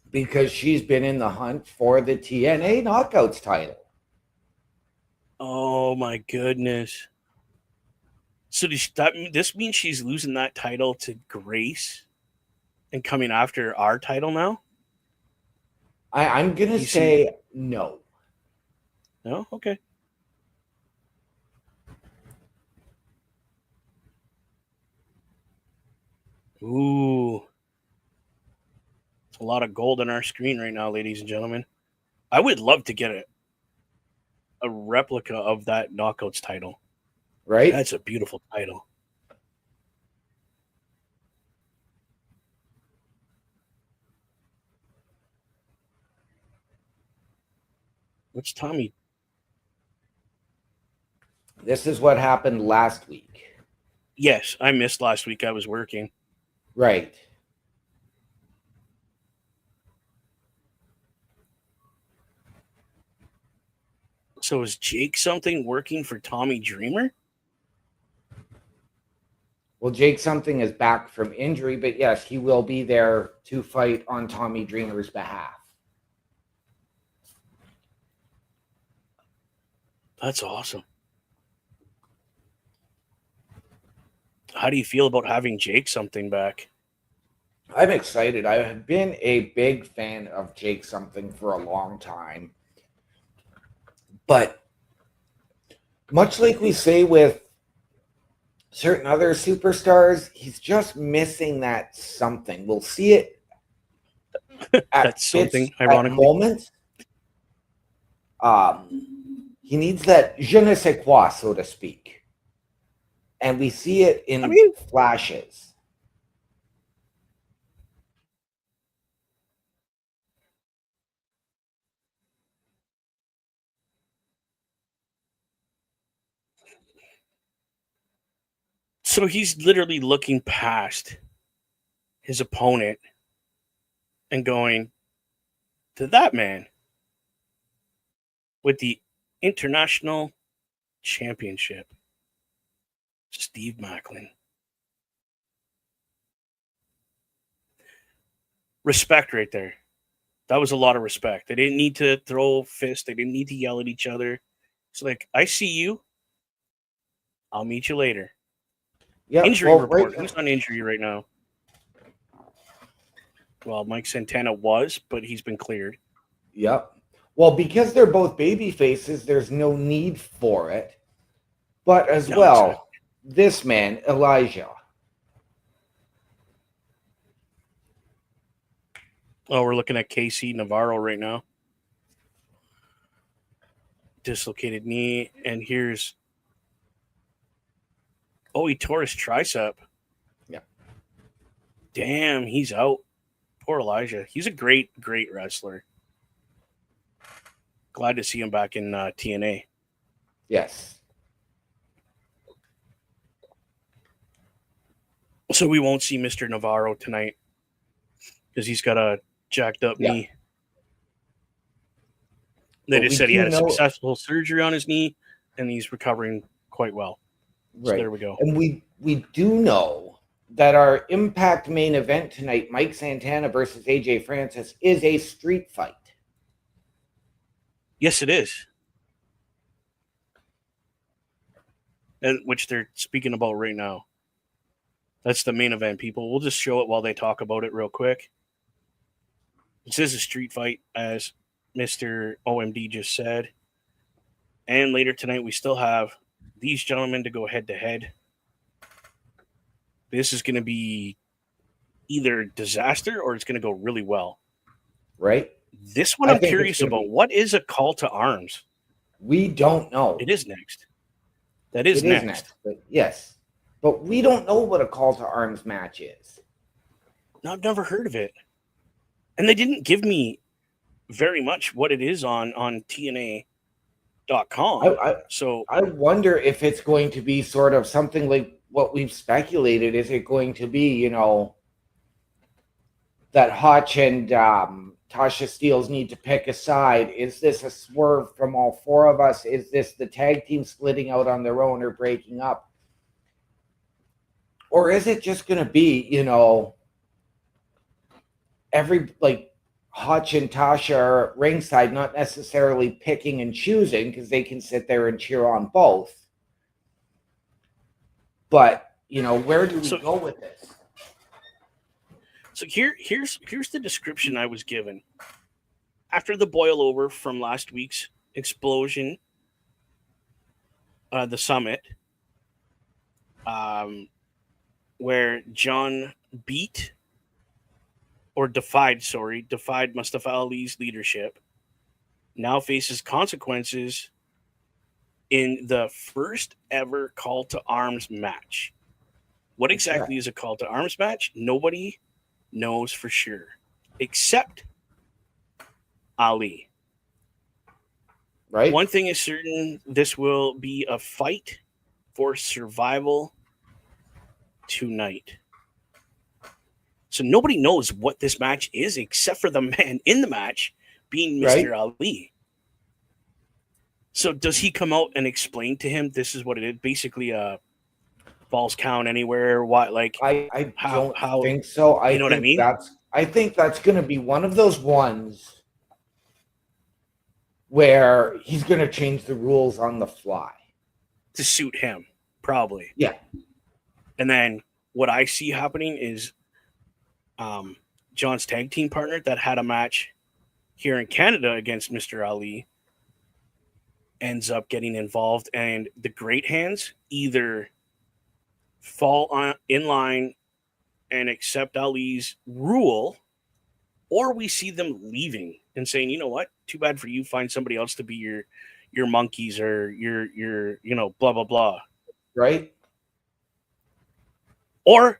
Because she's been in the hunt for the TNA Knockouts title. Oh my goodness. So this means she's losing that title to Grace and coming after our title now? I'm going to say no. No? Okay. Ooh. It's a lot of gold on our screen right now, ladies and gentlemen. I would love to get a replica of that Knockouts title. Right? That's a beautiful title. What's Tommy? This is what happened last week. Yes, I missed last week. I was working. Right. So is Jake something working for Tommy Dreamer? Well, Jake Something is back from injury, but yes, he will be there to fight on Tommy Dreamer's behalf. That's awesome. How do you feel about having Jake Something back? I'm excited. I have been a big fan of Jake Something for a long time. But much like we say with certain other superstars, he's just missing that something. We'll see it at That's something, at ironically. moments. He needs that je ne sais quoi, so to speak. And we see it in flashes. So he's literally looking past his opponent and going to that man with the International Championship, Steve Macklin. Respect right there. That was a lot of respect. They didn't need to throw fists. They didn't need to yell at each other. It's like, I see you. I'll meet you later. Yep. Injury report. Who's on injury right now? Well, Mike Santana was, but he's been cleared. Yep. Well, because they're both baby faces, there's no need for it. But as well, exactly. This man, Elijah. Oh, we're looking at KC Navarro right now. Dislocated knee. And here's... Oh, he tore his tricep. Yeah. Damn, he's out. Poor Elijah. He's a great, great wrestler. Glad to see him back in TNA. Yes. So we won't see Mr. Navarro tonight because he's got a jacked up knee. They just said he had a successful surgery on his knee and he's recovering quite well. So right. There we go. And we do know that our Impact main event tonight, Mike Santana versus AJ Francis, is a street fight. Yes, it is. And which they're speaking about right now. That's the main event, people. We'll just show it while they talk about it real quick. This is a street fight, as Mr. OMD just said. And later tonight, we still have these gentlemen to go head-to-head. This is going to be either disaster or it's going to go really well. Right? This one I'm curious about. What is a call to arms? We don't know. It is next. That is next. But yes. But we don't know what a call to arms match is. No, I've never heard of it. And they didn't give me very much what it is on TNA. I, So I wonder if it's going to be sort of something like what we've speculated. Is it going to be, that Hutch and Tasha Steeles need to pick a side? Is this a swerve from all four of us? Is this the tag team splitting out on their own or breaking up? Or is it just going to be, Hutch and Tasha are ringside, not necessarily picking and choosing because they can sit there and cheer on both. But, where do we go with this? So here's the description I was given. After the boil over from last week's explosion, the summit, where John defied Mustafa Ali's leadership, now faces consequences in the first ever call to arms match. What exactly is a call to arms match? Nobody knows for sure, except Ali. Right? One thing is certain, this will be a fight for survival tonight. So nobody knows what this match is except for the man in the match being Mr. Ali. So does he come out and explain to him this is what it is? Basically a falls count anywhere? What, like I don't how think so. You know what I mean? I think that's going to be one of those ones where he's going to change the rules on the fly to suit him, probably. Yeah. And then what I see happening is John's tag team partner that had a match here in Canada against Mr. Ali ends up getting involved, and the Great Hands either fall in line and accept Ali's rule, or we see them leaving and saying, you know what, too bad for you, find somebody else to be your monkeys or your blah blah blah. Right. Or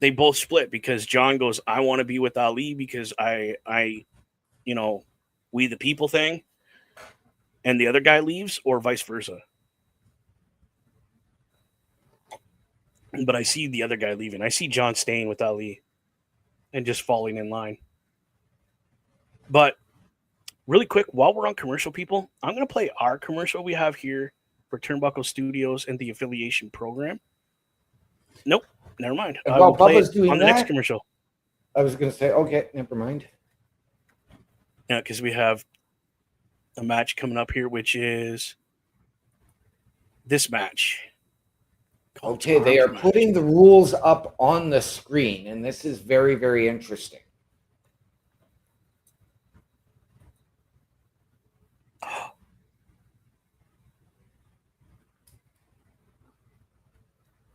they both split because John goes, I want to be with Ali because I we the people thing, and the other guy leaves, or vice versa. But I see the other guy leaving. I see John staying with Ali and just falling in line. But really quick, while we're on commercial, people, I'm going to play our commercial we have here for Turnbuckle Studios and the affiliation program. Nope, never mind. And I while will play Bubba's it doing on the that, next commercial. I was going to say, okay, never mind. Yeah, because we have a match coming up here, which is this match. Okay, they are putting the rules up on the screen, and this is very, very interesting.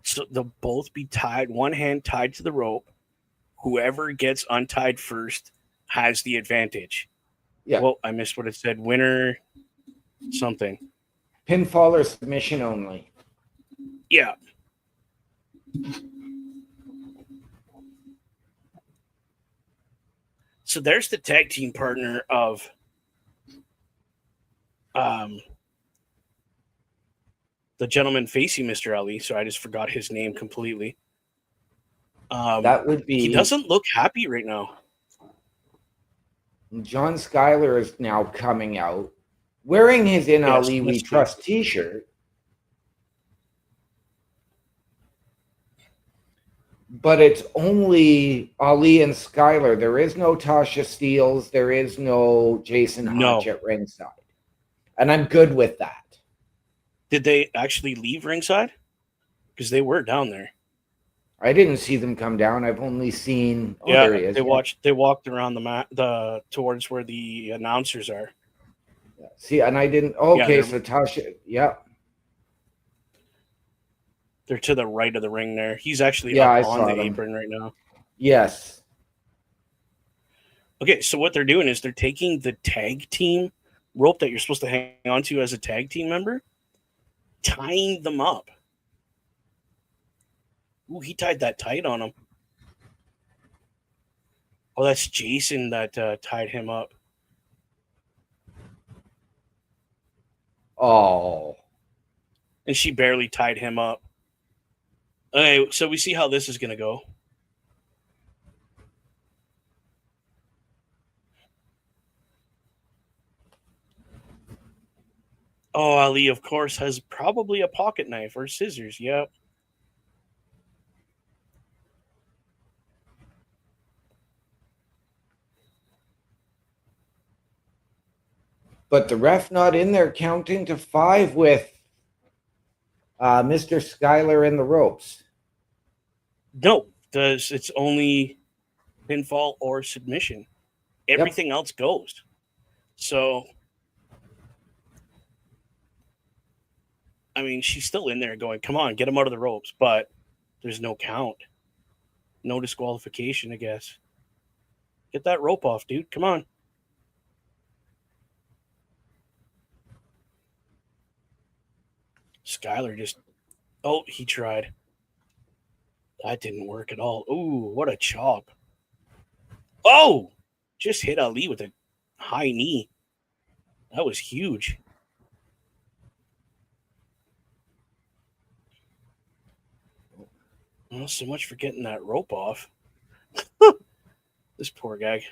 So they'll both be tied, one hand tied to the rope. Whoever gets untied first has the advantage. Yeah. Well, I missed what it said. Winner something. Pinfall or submission only. Yeah. So there's the tag team partner of the gentleman facing Mr. Ali. So I just forgot his name completely. That would be... He doesn't look happy right now. John Schuyler is now coming out wearing his In Ali We Trust t-shirt. But it's only Ali and Schuyler. There is no Tasha Steeles. There is no Jason Hodge at ringside. And I'm good with that. Did they actually leave ringside? Because they were down there. I didn't see them come down. I've only seen... Oh, yeah, there he is. They walked around the towards where the announcers are. Yeah. See, and I didn't... Okay, so Tasha... Yeah. They're to the right of the ring there. He's actually up on the apron right now. Yes. Okay, so what they're doing is they're taking the tag team rope that you're supposed to hang on to as a tag team member, tying them up. Ooh, he tied that tight on him. Oh, that's Jason that tied him up. Oh. And she barely tied him up. Okay, so we see how this is going to go. Oh, Ali, of course, has probably a pocket knife or scissors. Yep. But the ref not in there counting to 5 with Mr. Schuyler in the ropes. No, it's only pinfall or submission. Everything else goes. So, I mean, she's still in there going, come on, get him out of the ropes. But there's no count. No disqualification, I guess. Get that rope off, dude. Come on. Schuyler just, oh, he tried. That didn't work at all. Ooh, what a chop. Oh, just hit Ali with a high knee. That was huge. Well, so much for getting that rope off. This poor guy.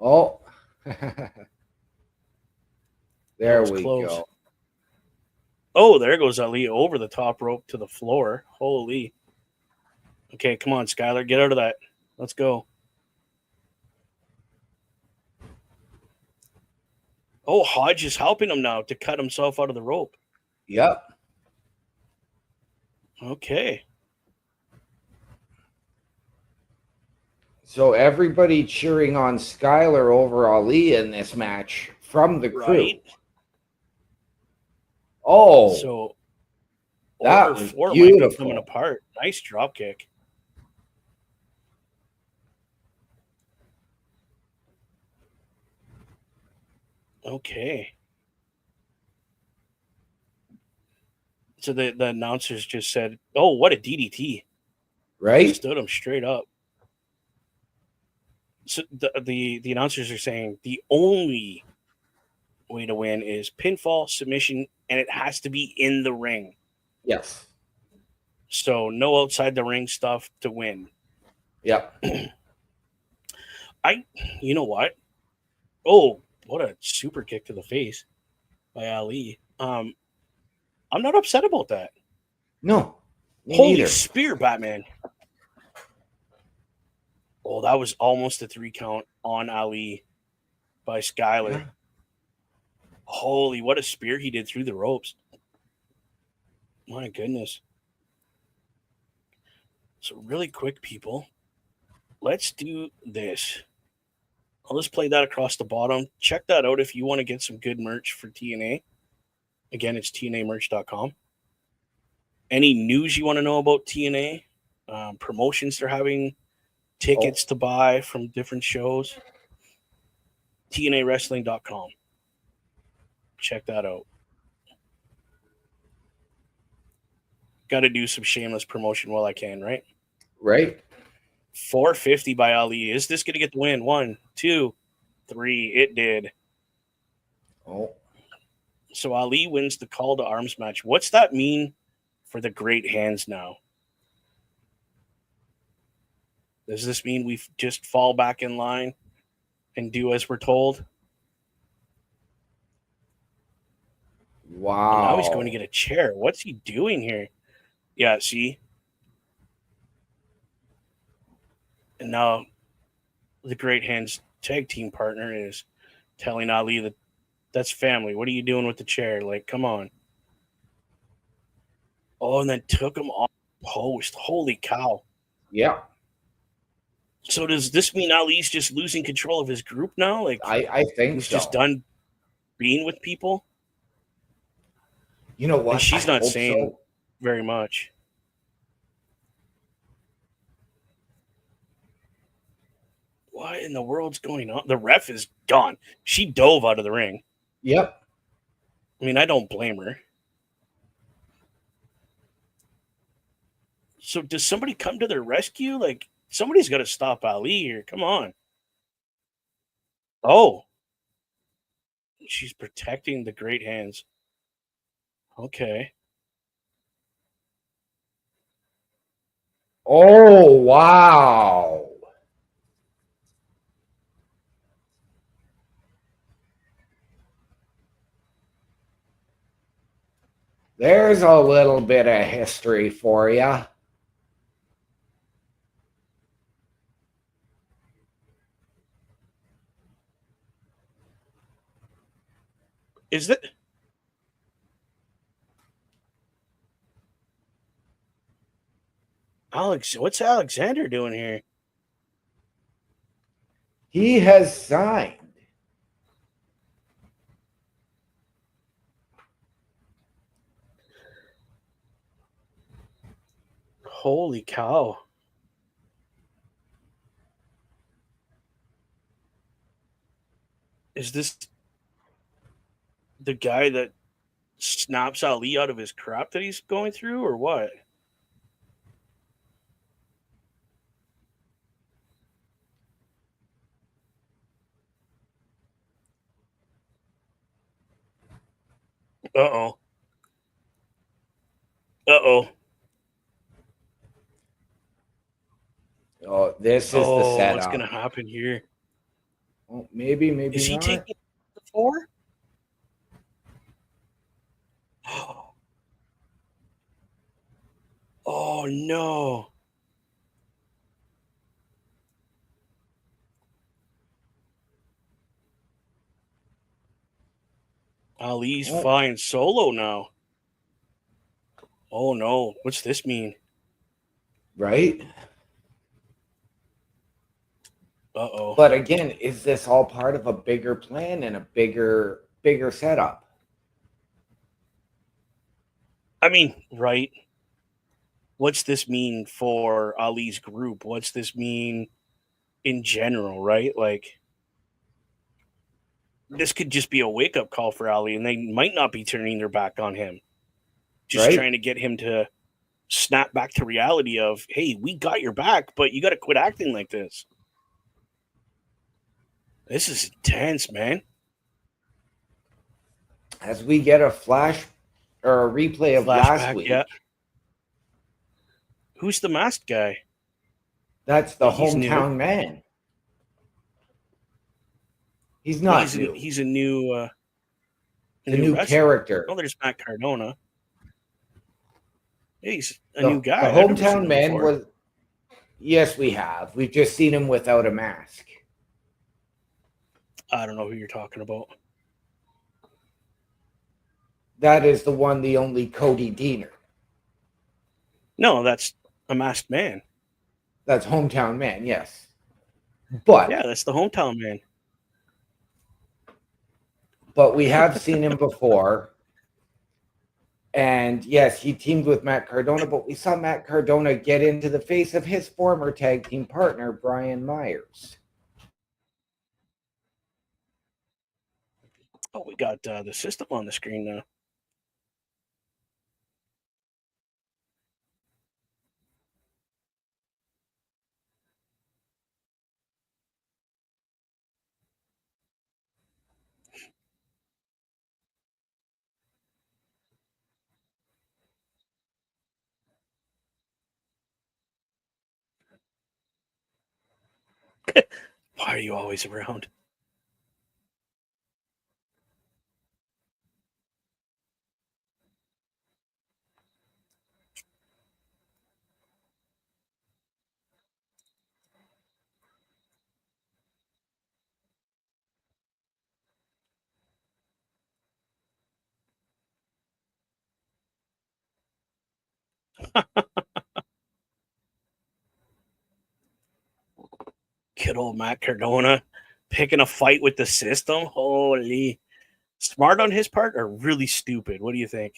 Oh. There was we close. go. Oh, there goes Ali over the top rope to the floor. Holy. Okay, come on, Schuyler. Get out of that. Let's go. Oh, Hodge is helping him now to cut himself out of the rope. Yep. Okay. So everybody cheering on Schuyler over Ali in this match from the crew. Right. Oh. So that order was 4 might beautiful. be coming apart. Nice drop kick. Okay. So the announcers just said, oh, what a DDT. Right? Stood him straight up. So the announcers are saying the only way to win is pinfall, submission, and it has to be in the ring. Yes. So no outside the ring stuff to win. Yep. You know what? Oh, what a super kick to the face by Ali. I'm not upset about that. No. Me Holy neither. spear, Batman. Oh, that was almost a 3 count on Ali by Schuyler. Yeah. Holy, what a spear he did through the ropes. My goodness. So really quick, people, let's do this. I'll just play that across the bottom. Check that out if you want to get some good merch for TNA. Again, it's tnamerch.com. Any news you want to know about TNA, promotions they're having, tickets to buy from different shows, tnawrestling.com. Check that out. Got to do some shameless promotion while I can, right? Right? 450 by Ali. Is this going to get the win? 1, 2, 3. It did. Oh. So Ali wins the call to arms match. What's that mean for the great hands now? Does this mean we just fall back in line and do as we're told? Wow. And now he's going to get a chair. What's he doing here? Yeah, see? And now the great hands tag team partner is telling Ali that that's family. What are you doing with the chair? Like, come on. Oh, and then took him off the post. Holy cow. Yeah. So does this mean Ali's just losing control of his group now? Like, I think he's so. just done being with people? You know what? And she's I not hope saying so. very much. What in the world's going on? The ref is gone. She dove out of the ring. Yep. I mean, I don't blame her. So does somebody come to their rescue? Like, somebody's got to stop Ali here. Come on. Oh, She's protecting the great hands. Okay. Oh, wow. There's a little bit of history for you. Is it? What's Alexander doing here? He has signed. Holy cow. Is this the guy that snaps Ali out of his crap that he's going through, or what? Uh-oh. Uh-oh. Oh, this is the Oh, setup. what's going to happen here? Oh, maybe Is he not. taking it before? Oh, no. Ali's flying solo now. Oh, no. What's this mean? Right? Uh-oh. But again, is this all part of a bigger plan and a bigger setup? I mean, right. What's this mean for Ali's group? What's this mean in general, right? Like, this could just be a wake-up call for Ali, and they might not be turning their back on him. Just trying to get him to snap back to reality of, hey, we got your back, but you got to quit acting like this. This is intense, man. As we get a flash or a replay of last week. Yeah. Who's the masked guy? That's the He's hometown new. man. He's not new. He's a new new character. Oh, there's Matt Cardona. Yeah, he's a the, new guy. The hometown man was. Yes, we have. We've just seen him without a mask. I don't know who you're talking about. That is the one, the only Cody Deaner. No, that's a masked man. That's hometown man, yes. But yeah, that's the hometown man. But we have seen him before. And yes, he teamed with Matt Cardona, but we saw Matt Cardona get into the face of his former tag team partner, Brian Myers. Oh, we got the system on the screen now. Why are you always around? Good old Matt Cardona picking a fight with the system. Holy. Smart on his part or really stupid? What do you think?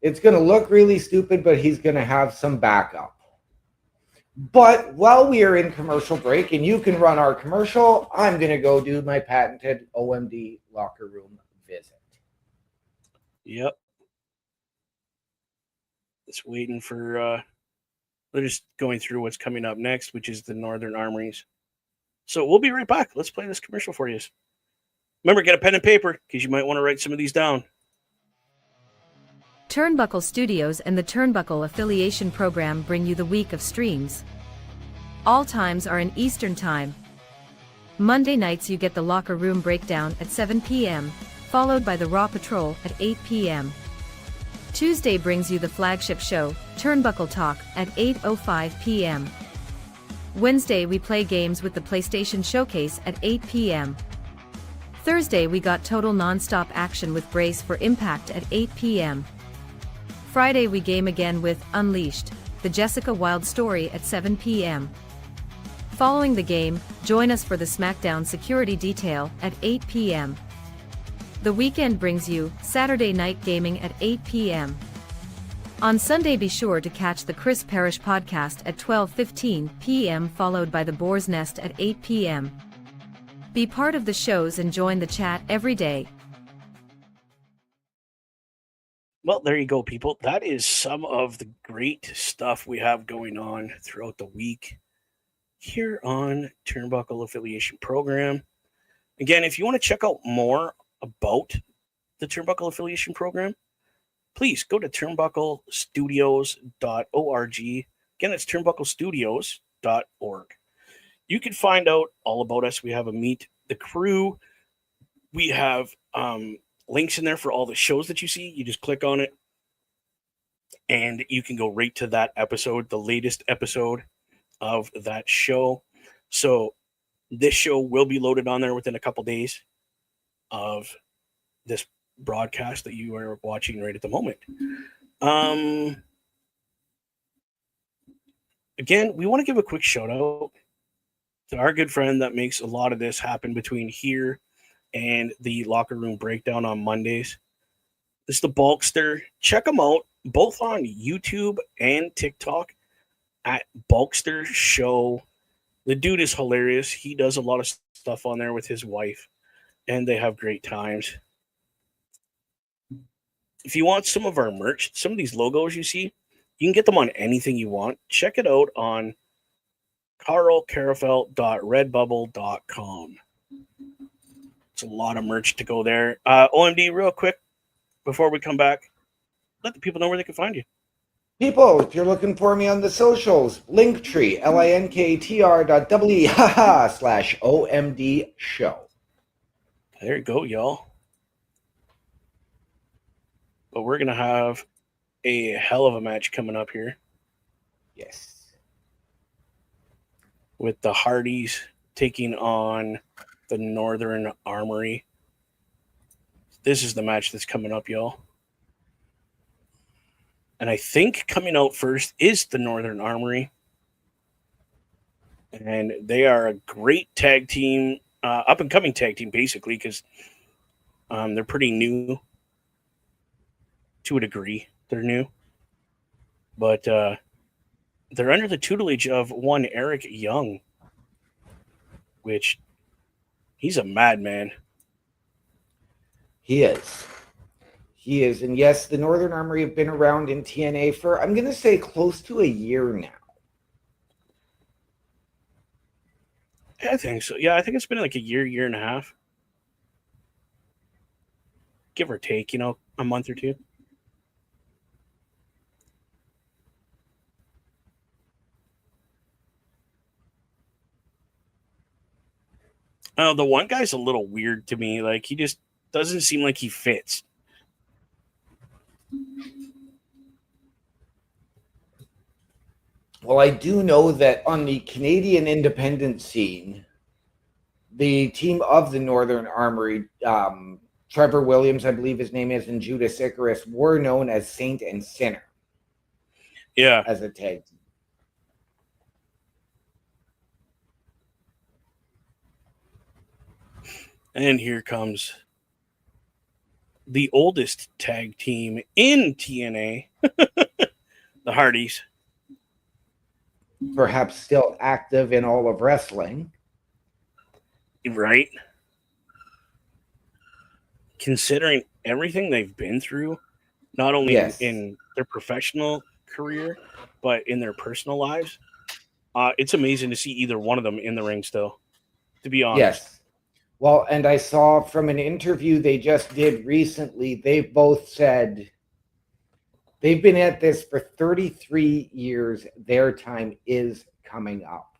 It's going to look really stupid, but he's going to have some backup. But while we are in commercial break and you can run our commercial, I'm going to go do my patented OMD locker room visit. Yep. Just waiting for They're just going through what's coming up next, which is the Northern Armories. So we'll be right back. Let's play this commercial for you. Remember, get a pen and paper because you might want to write some of these down. Turnbuckle Studios and the Turnbuckle Affiliation Program bring you the week of streams. All times are in Eastern Time. Monday nights you get the Locker Room Breakdown at 7 p.m., followed by the Raw Patrol at 8 p.m. Tuesday brings you the flagship show, Turnbuckle Talk, at 8:05 p.m. Wednesday we play games with the PlayStation Showcase at 8 p.m. Thursday we got total non-stop action with Brace for Impact at 8 p.m. Friday we game again with Unleashed, the Jessica Wilde story at 7 p.m. Following the game, join us for the SmackDown Security Detail at 8 p.m. The weekend brings you Saturday Night Gaming at 8 p.m. On Sunday be sure to catch the Chris Parrish podcast at 12:15 p.m. followed by the Boar's Nest at 8 p.m. Be part of the shows and join the chat every day. Well, there you go, people. That is some of the great stuff we have going on throughout the week here on Turnbuckle Affiliation Program. Again, if you want to check out more about the Turnbuckle Affiliation Program, please go to turnbucklestudios.org. Again, it's turnbucklestudios.org. You can find out all about us. We have a Meet the Crew. We have links in there for all the shows that you see. You just click on it, and you can go right to that episode, the latest episode of that show. So this show will be loaded on there within a couple days of this broadcast that you are watching right at the moment. Again, we want to give a quick shout out to our good friend that makes a lot of this happen between here and the Locker Room Breakdown on Mondays. This is the Bulkster. Check them out both on YouTube and TikTok at Bulkster Show. The dude is hilarious. He does a lot of stuff on there with his wife, and they have great times. If you want some of our merch, some of these logos you see, you can get them on anything you want. Check it out on carlcarafelt.redbubble.com. It's a lot of merch to go there. OMD, real quick, before we come back, let the people know where they can find you. People, if you're looking for me on the socials, Linktree, linktr.ee/OMD show. There you go, y'all. But we're going to have a hell of a match coming up here Yes. with the Hardys taking on the Northern Armory. This is the match that's coming up, y'all. And I think coming out first is the Northern Armory. And they are a great tag team, up-and-coming tag team, basically, because they're pretty new. To a degree, they're new. But they're under the tutelage of one Eric Young, which he's a madman. He is. He is. And yes, the Northern Armory have been around in TNA for, I'm going to say, close to a year now. I think so. Yeah, I think it's been like a year and a half. Give or take, a month or two. The one guy's a little weird to me. Like, he just doesn't seem like he fits. Well, I do know that on the Canadian independent scene, the team of the Northern Armory, Trevor Williams, I believe his name is, and Judas Icarus, were known as Saint and Sinner. Yeah. As a tag team. And here comes the oldest tag team in TNA, the Hardys. Perhaps still active in all of wrestling. Right? Considering everything they've been through, not only in their professional career, but in their personal lives, it's amazing to see either one of them in the ring still, to be honest. Yes. Well, and I saw from an interview they just did recently, they both said they've been at this for 33 years. Their time is coming up.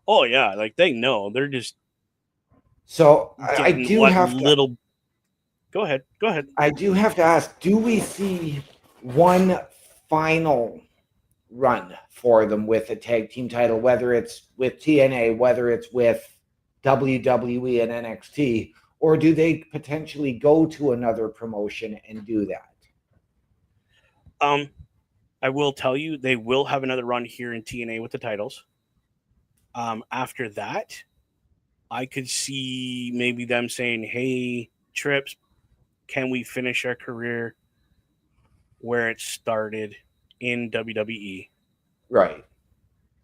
Oh yeah, like they know they're just So I getting do what have little. Go ahead. I do have to ask, do we see one final run for them with a tag team title, whether it's with TNA, whether it's with WWE and NXT, or do they potentially go to another promotion and do that? I will tell you they will have another run here in TNA with the titles. After that, I could see maybe them saying, "Hey, Trips, can we finish our career where it started in WWE?" Right.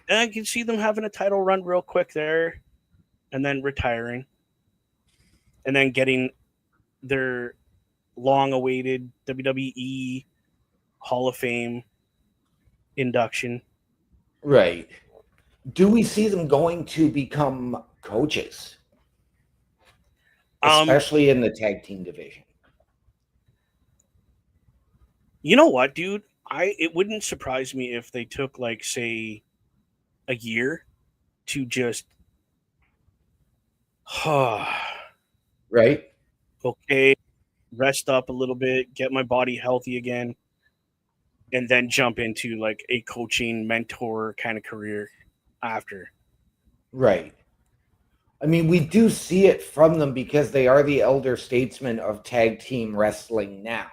And I can see them having a title run real quick there, and then retiring, and then getting their long-awaited WWE Hall of Fame induction. Right. Do we see them going to become coaches, especially in the tag team division? You know what, dude? It wouldn't surprise me if they took, like, say, a year to just Right. okay, rest up a little bit, get my body healthy again, and then jump into like a coaching mentor kind of career after. Right. I mean, we do see it from them because they are the elder statesmen of tag team wrestling now.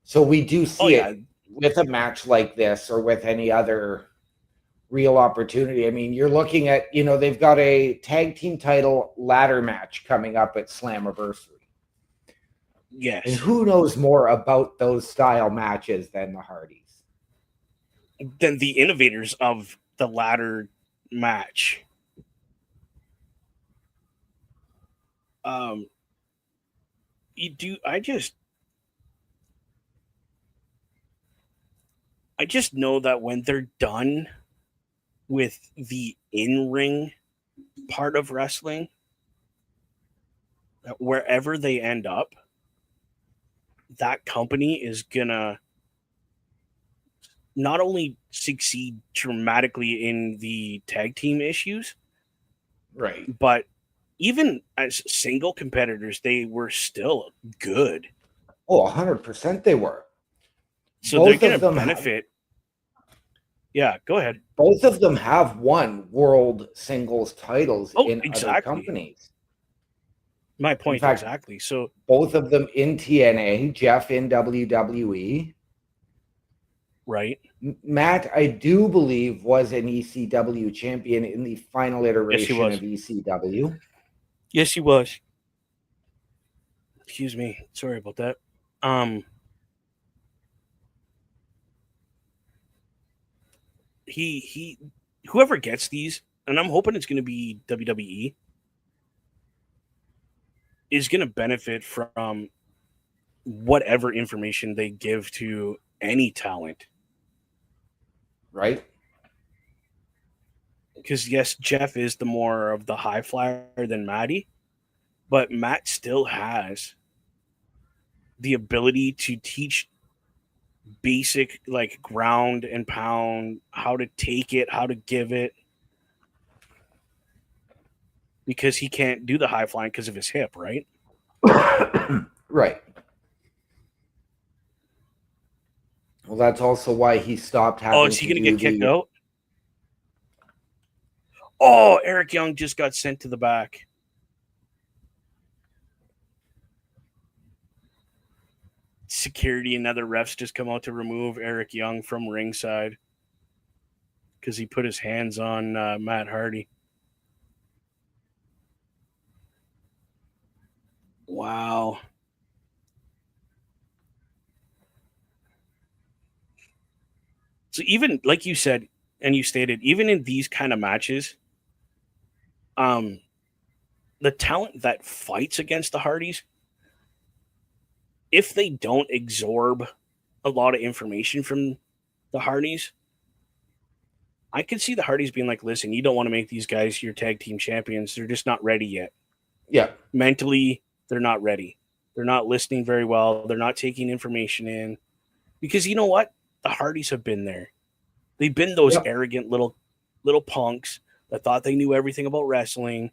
So we do see it with a match like this or with any other real opportunity. I mean, you're looking at, they've got a tag team title ladder match coming up at Slammiversary. Yes. And who knows more about those style matches than the Hardys? Than the innovators of the ladder match. I just know that when they're done with the in-ring part of wrestling, that wherever they end up, that company is gonna not only succeed dramatically in the tag team issues, right? But even as single competitors, they were still good. Oh, 100% they were. So both they're going to benefit. Yeah, go ahead. Both of them have won world singles titles in other companies. My point, fact, exactly. So both of them in TNA, Jeff in WWE. Right. Matt, I do believe, was an ECW champion in the final iteration of ECW. Yes, he was. Excuse me. Sorry about that. He whoever gets these, and I'm hoping it's going to be WWE, is going to benefit from whatever information they give to any talent. Right? Because yes, Jeff is the more of the high flyer than Matty, but Matt still has the ability to teach basic, like, ground and pound, how to take it, how to give it, because he can't do the high flying because of his hip, right? Right. Well, that's also why he stopped having. Oh, is he going to get kicked out? Oh, Eric Young just got sent to the back. Security and other refs just come out to remove Eric Young from ringside because he put his hands on Matt Hardy. Wow. So even like you said, and you stated, even in these kind of matches, the talent that fights against the Hardys, if they don't absorb a lot of information from the Hardys. I could see the Hardys being like, listen, you don't want to make these guys your tag team champions. They're just not ready yet. Yeah. Mentally, they're not ready. They're not listening very well. They're not taking information in. Because you know what? The Hardys have been there. They've been those Yep. arrogant little punks that thought they knew everything about wrestling,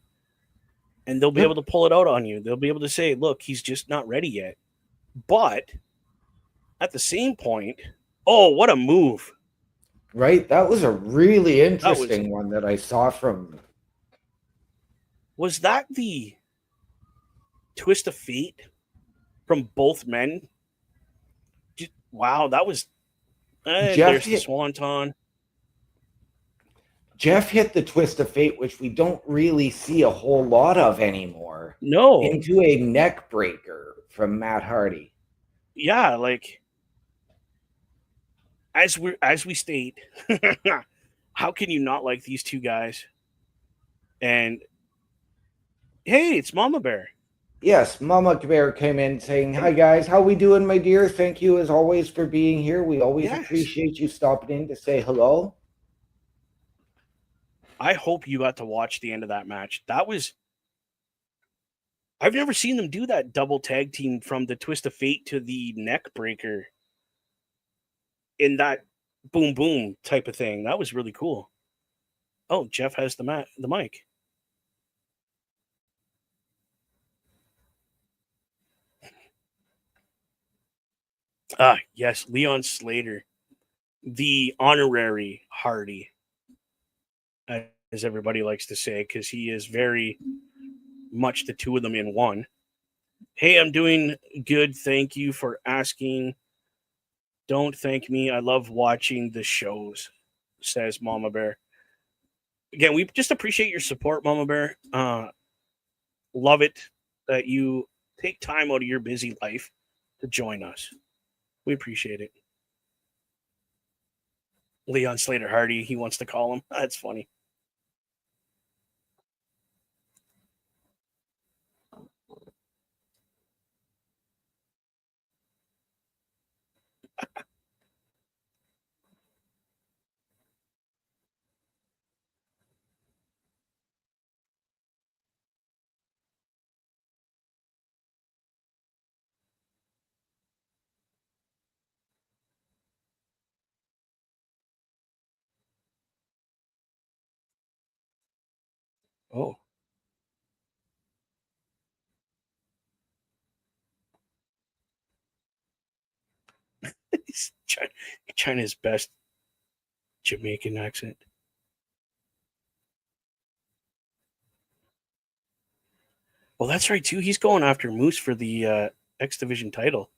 and they'll be Yep. able to pull it out on you. They'll be able to say, "Look, he's just not ready yet." But at the same point, oh, what a move! Right. That was a really That was interesting one that I saw from. was that the twist of fate from both men? Wow, that was. And Jeff there's the hit swanton. Jeff hit the twist of fate, which we don't really see a whole lot of anymore, No, into a neck breaker from Matt Hardy. yeah, like as we state, how can you not like these two guys? And hey, it's Mama Bear. Yes, Mama Bear came in saying, "Hi guys, how we doing, my dear? Thank you as always for being here. We always Yes, appreciate you stopping in to say hello." I hope you got to watch the end of that match. That was I've never seen them do that double tag team from the twist of fate to the neck breaker in that boom boom type of thing. That was really cool. Oh, Jeff has the mic. Ah, yes, Leon Slater, the honorary Hardy, as everybody likes to say, because he is very much the two of them in one. Hey, I'm doing good. Thank you for asking. Don't thank me. I love watching the shows, says Mama Bear. Again, we just appreciate your support, Mama Bear. Love it that you take time out of your busy life to join us. We appreciate it. Leon Slater Hardy, he wants to call him. That's funny. Oh, he's trying his best Jamaican accent. Well, that's right too. He's going after Moose for the X Division title.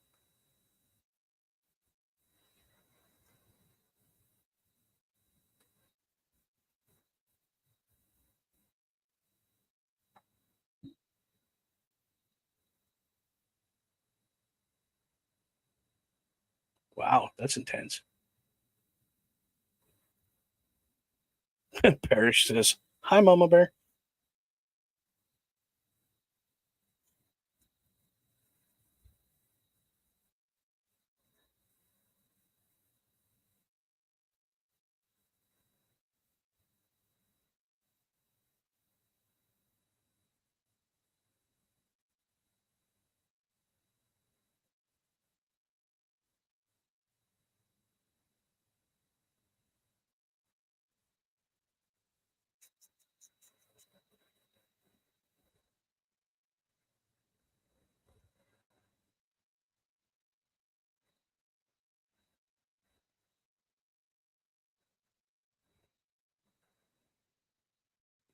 Wow, that's intense. Parrish says, "Hi, Mama Bear."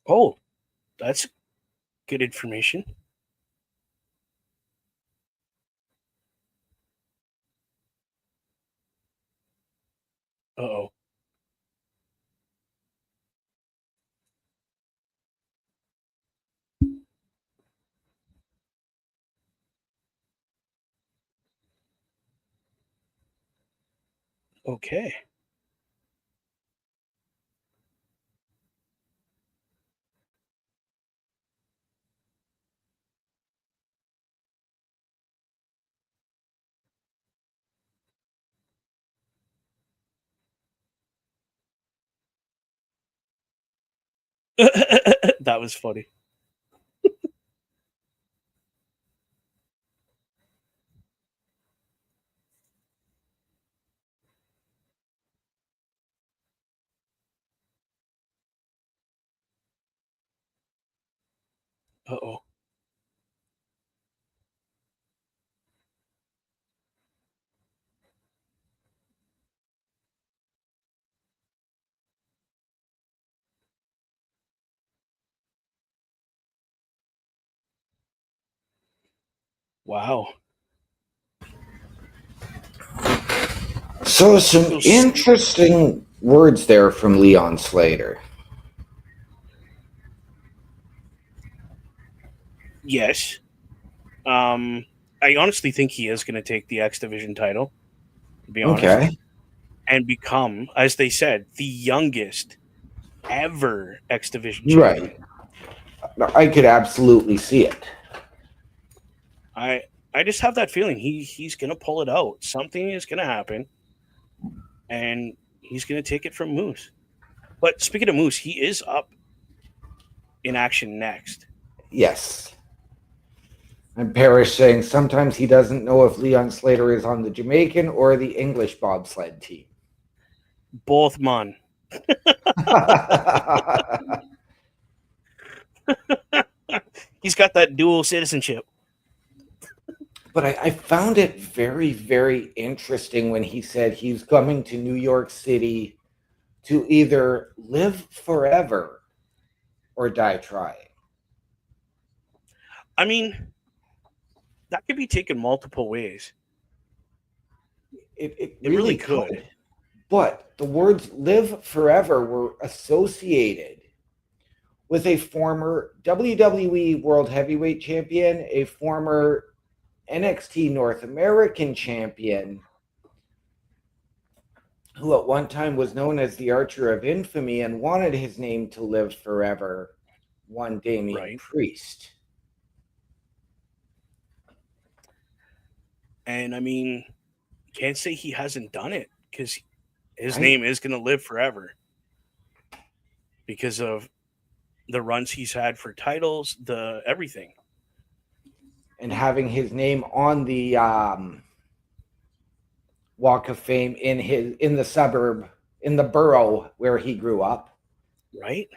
Oh, that's good information. Uh-oh. Okay. That was funny. Uh-oh. Wow. So some So interesting words there from Leon Slater. yes. I honestly think he is going to take the X Division title, to be honest, Okay. and become, as they said, the youngest ever X Division champion. Right. I could absolutely see it. I I just have that feeling he's going to pull it out. Something is going to happen, and he's going to take it from Moose. But speaking of Moose, he is up in action next. Yes. And Parrish saying sometimes he doesn't know if Leon Slater is on the Jamaican or the English bobsled team. Both man. He's got that dual citizenship. But I found it very, very interesting when he said he's coming to New York City to either live forever or die trying. I mean, that could be taken multiple ways. It It really really could. could. But the words live forever were associated with a former WWE World Heavyweight Champion, a former NXT North American Champion, who at one time was known as the Archer of Infamy and wanted his name to live forever, one Damian Right. Priest. And I mean, can't say he hasn't done it because his Right? name is going to live forever because of the runs he's had for titles, the everything. And having his name on the Walk of Fame in the suburb, in the borough where he grew up. Right?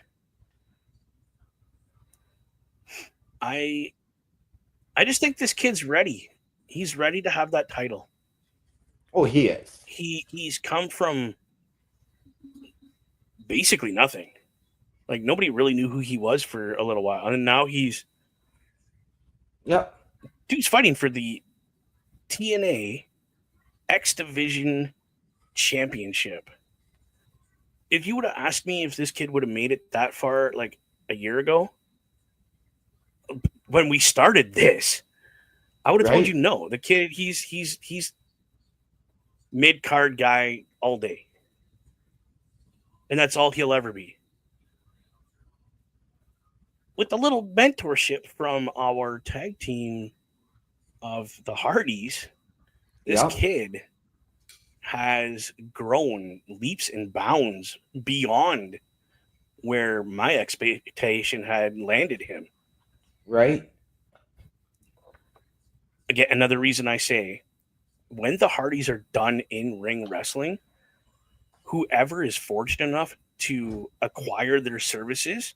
I just think this kid's ready. He's ready to have that title. Oh, he is. He's come from basically nothing. Like nobody really knew who he was for a little while, and now he's Yep. dude's fighting for the TNA X Division Championship. If you would have asked me if this kid would have made it that far like a year ago, when we started this, I would have told Right. you no. The kid, he's mid card guy all day, and that's all he'll ever be. With a little mentorship from our tag team of the Hardys, this Yep. kid has grown leaps and bounds beyond where my expectation had landed him. Right. Again, another reason I say when the Hardys are done in ring wrestling, whoever is fortunate enough to acquire their services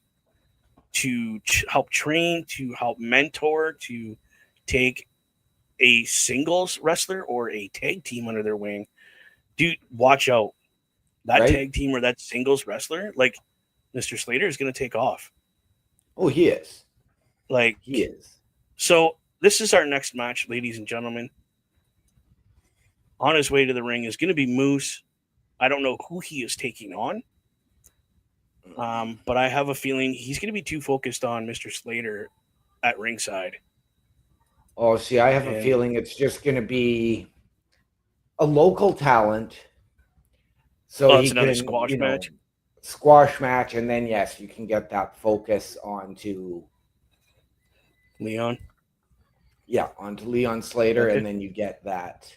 to help train, to help mentor, to take a singles wrestler or a tag team under their wing, dude, watch out. That Right. tag team or that singles wrestler, like Mr. Slater, is going to take off. Oh, he is. Like, He is. so this is our next match, ladies and gentlemen. On his way to the ring is going to be Moose. I don't know who he is taking on, but I have a feeling he's going to be too focused on Mr. Slater at ringside. Oh, see, I have a And- feeling it's just going to be a local talent. So Oh, he it's another can, squash match? squash match, and then yes, you can get that focus onto Leon. onto Leon Slater, Okay. and then you get that.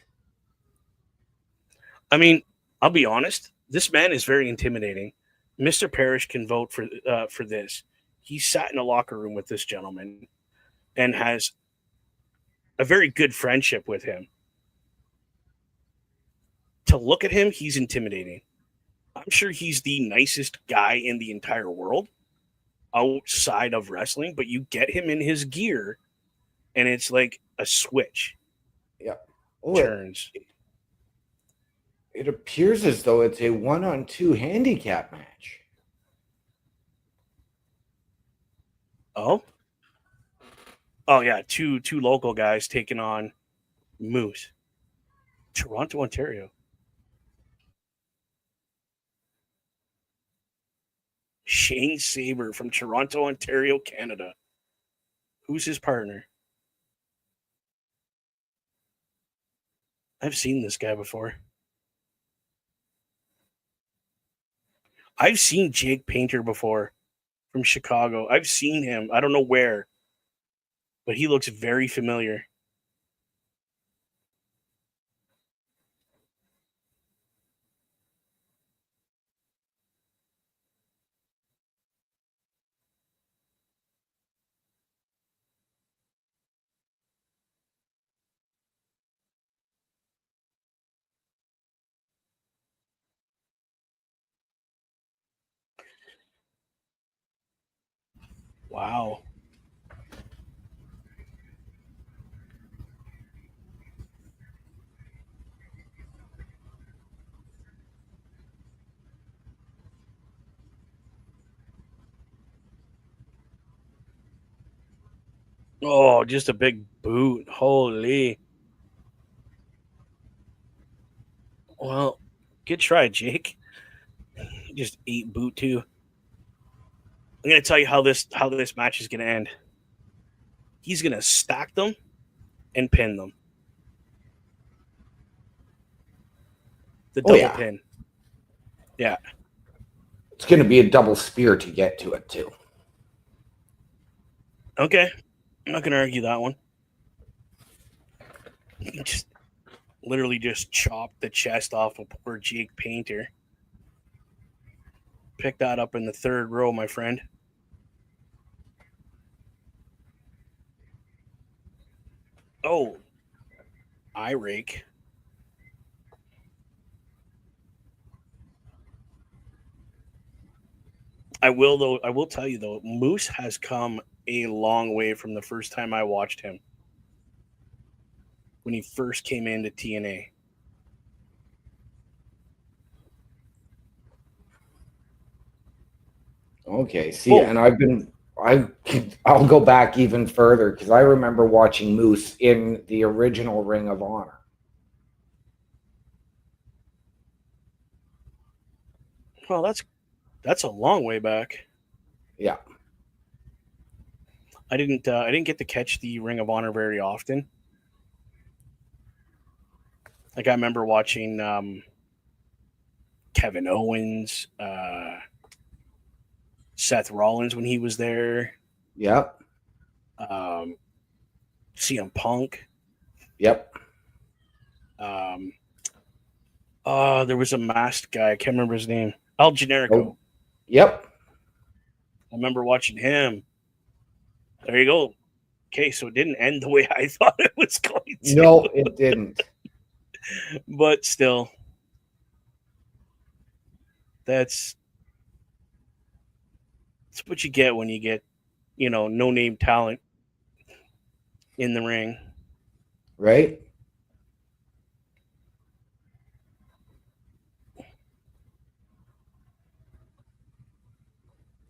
I mean, I'll be honest. This man is very intimidating. Mr. Parrish can vote for this. He sat in a locker room with this gentleman and has a very good friendship with him. To look at him, he's intimidating. I'm sure he's the nicest guy in the entire world outside of wrestling, but you get him in his gear and it's like a switch Yeah. Oh, turns. it appears as though it's a 1-on-2 handicap match. Oh yeah, two local guys taking on Moose. Toronto, Ontario. Shane Saber from Toronto, Ontario, Canada. Who's his partner? I've seen this guy before. I've seen Jake Painter before from Chicago. I've seen him. I don't know where, but he looks very familiar. Wow. Oh, just a big boot. Holy. Well, good try, Jake. Just ate boot too. I'm gonna tell you how this match is gonna end. He's gonna stack them and pin them. The double pin. Yeah. It's going to be a double spear to get to it, too. Okay. I'm not gonna argue that one. Just literally just chopped the chest off of poor Jake Painter. Pick that up in the third row, my friend. Oh, eye rake. I will tell you though, Moose has come a long way from the first time I watched him. When he first came into TNA. Okay, see, and I'll go back even further because I remember watching Moose in the original Ring of Honor. Well, that's a long way back. Yeah. I didn't get to catch the Ring of Honor very often. Like I remember watching Kevin Owens, Seth Rollins when he was there. Yep. CM Punk. Yep. There was a masked guy. I can't remember his name. El Generico. Oh, yep. I remember watching him. There you go. Okay, so it didn't end the way I thought it was going to. No, it didn't. But still, that's what you get when you get, no-name talent in the ring. Right?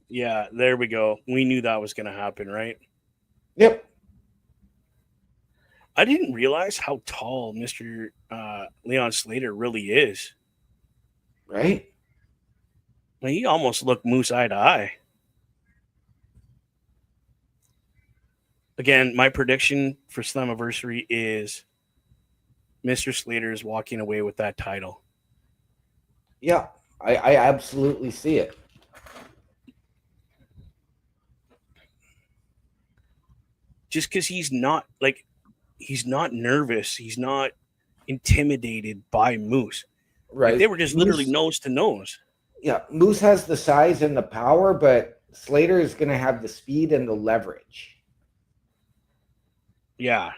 Yeah, there we go. We knew that was going to happen, right? Yep. I didn't realize how tall Mr. Leon Slater really is. Right? I mean, he almost looked Moose eye to eye. Again, my prediction for Slammiversary is Mr. Slater is walking away with that title. Yeah, I absolutely see it. Just because he's not nervous. He's not intimidated by Moose. Right. Like, they were just literally nose to nose. Yeah, Moose has the size and the power, but Slater is going to have the speed and the leverage. Yeah.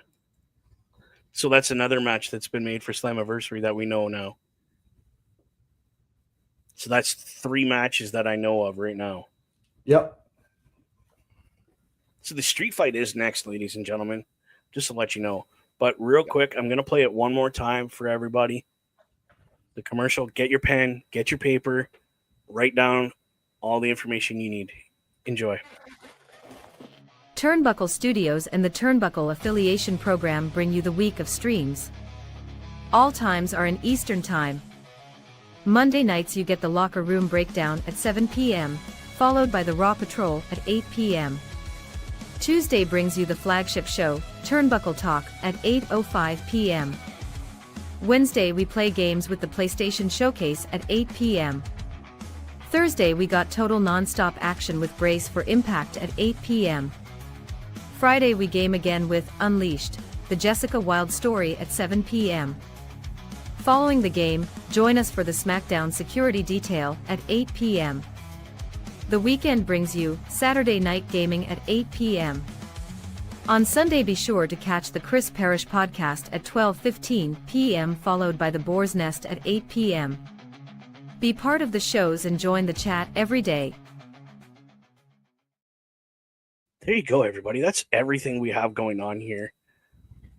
So that's another match that's been made for Slammiversary that we know now. So that's 3 matches that I know of right now. Yep. So the street fight is next, ladies and gentlemen, just to let you know. But real quick, I'm going to play it one more time for everybody. The commercial, get your pen, get your paper, write down all the information you need. Enjoy. Turnbuckle Studios and the Turnbuckle Affiliation Program bring you the week of streams. All times are in Eastern Time. Monday nights you get the Locker Room Breakdown at 7 p.m., followed by the Raw Patrol at 8 p.m. Tuesday brings you the flagship show, Turnbuckle Talk, at 8:05 p.m. Wednesday we play games with the PlayStation Showcase at 8 p.m. Thursday we got total non-stop action with Brace for Impact at 8 p.m. Friday we game again with Unleashed, the Jessica Wilde story at 7 p.m. Following the game, join us for the SmackDown Security Detail at 8 p.m. The weekend brings you Saturday Night Gaming at 8 p.m. On Sunday be sure to catch the Chris Parrish podcast at 12:15 p.m. followed by the Boar's Nest at 8 p.m. Be part of the shows and join the chat every day. There you go, everybody. That's everything we have going on here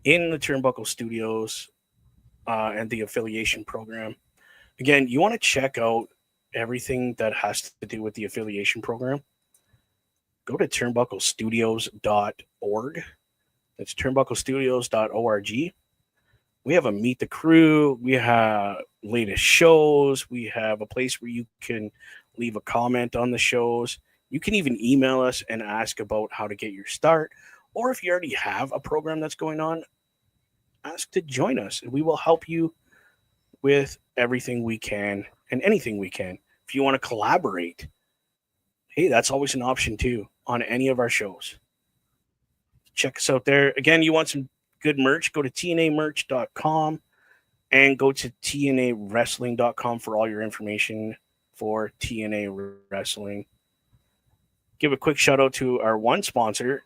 in the Turnbuckle Studios and the affiliation program. Again, you want to check out everything that has to do with the affiliation program. Go to turnbucklestudios.org. That's turnbucklestudios.org. We have a Meet the Crew. We have latest shows. We have a place where you can leave a comment on the shows. You can even email us and ask about how to get your start. Or if you already have a program that's going on, ask to join us. And we will help you with everything we can and anything we can. If you want to collaborate, hey, that's always an option too on any of our shows. Check us out there. Again, you want some good merch, go to tnamerch.com and go to tnawrestling.com for all your information for TNA Wrestling. Give a quick shout out to our one sponsor,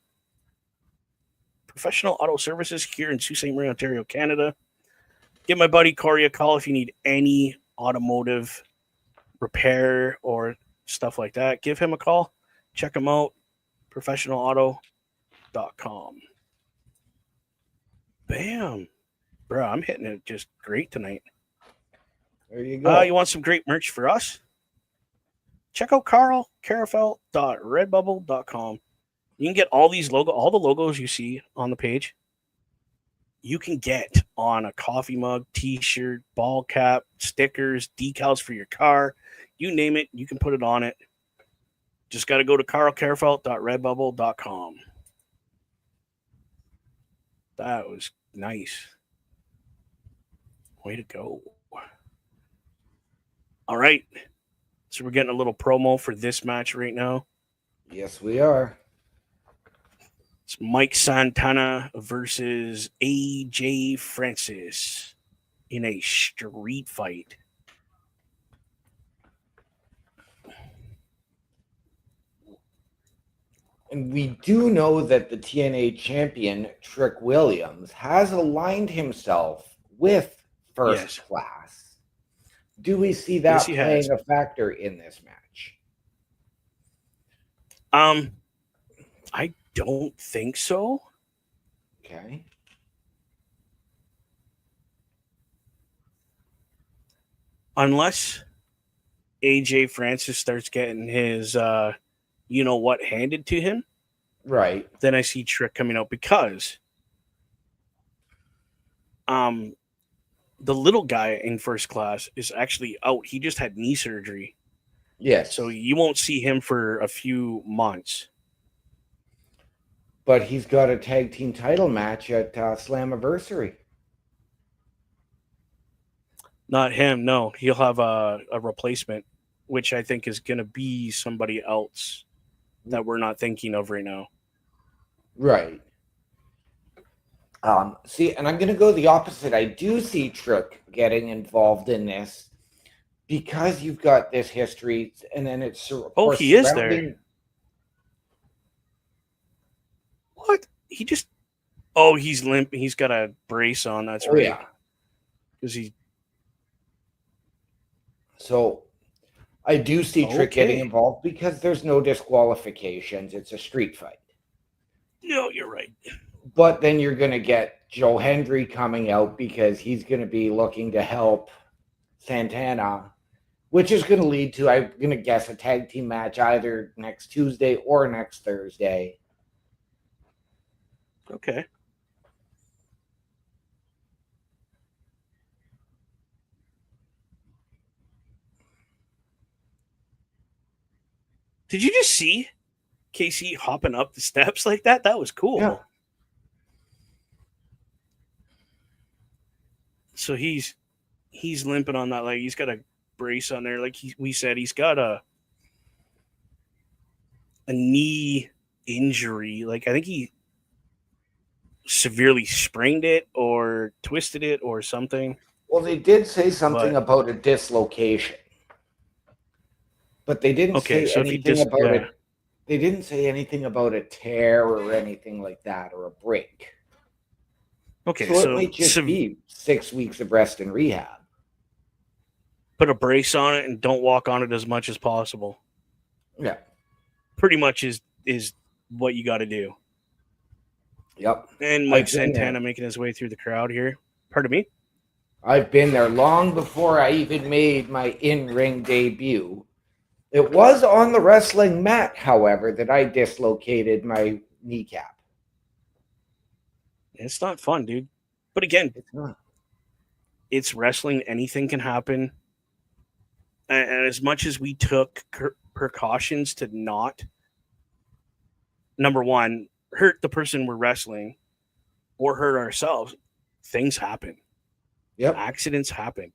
Professional Auto Services here in Sault Ste. Marie, Ontario, Canada. Give my buddy Corey a call if you need any automotive repair or stuff like that. Give him a call. Check him out. professionalauto.com. Bam. Bro, I'm hitting it just great tonight. There you go. You want some great merch for us? Check out carlcarafel.redbubble.com. You can get all the logos you see on the page. You can get on a coffee mug, t-shirt, ball cap, stickers, decals for your car. You name it, you can put it on it. Just got to go to carlcarafel.redbubble.com. That was nice. Way to go. All right. So we're getting a little promo for this match right now. Yes, we are. It's Mike Santana versus AJ Francis in a street fight. And we do know that the TNA champion, Trick Williams, has aligned himself with First Class. Do we see that playing a factor in this match? I don't think so. Okay. Unless AJ Francis starts getting his you know what handed to him. Right. Then I see Trick coming out because the little guy in First Class is actually out. He just had knee surgery. Yes. So you won't see him for a few months. But he's got a tag team title match at Slammiversary. Not him, no. He'll have a replacement, which I think is going to be somebody else that we're not thinking of right now. Right. See, and I'm going to go the opposite. I do see Trick getting involved in this because you've got this history, and then it's of Oh, course he is surrounding. there. What? He just. Oh, he's limp. He's got a brace on. That's Oh right. yeah. Because he. So I do see Trick getting Okay. involved because there's no disqualifications. It's a street fight. No, you're right. But then you're going to get Joe Hendry coming out because he's going to be looking to help Santana, which is going to lead to, I'm going to guess, a tag team match either next Tuesday or next Thursday. Okay. Did you just see Casey hopping up the steps like that? That was cool. Yeah. So he's limping on that leg. He's got a brace on there. Like we said, he's got a knee injury. Like I think he severely sprained it or twisted it or something. Well, they did say something But- about a dislocation, but they didn't Okay, say so if he anything about yeah. it. They didn't say anything about a tear or anything like that or a break. Okay, So so it might just be 6 weeks of rest and rehab. put a brace on it and don't walk on it as much as possible. Yeah. Pretty much is what you got to do. Yep. And Mike I've been Santana there. making his way through the crowd here. Pardon me? I've been there long before I even made my in-ring debut. It was on the wrestling mat, however, that I dislocated my kneecap. It's not fun, dude. But again, It's not. it's wrestling. Anything can happen. And as much as we took precautions to not, number one, hurt the person we're wrestling or hurt ourselves, things happen. Yep. Accidents happen.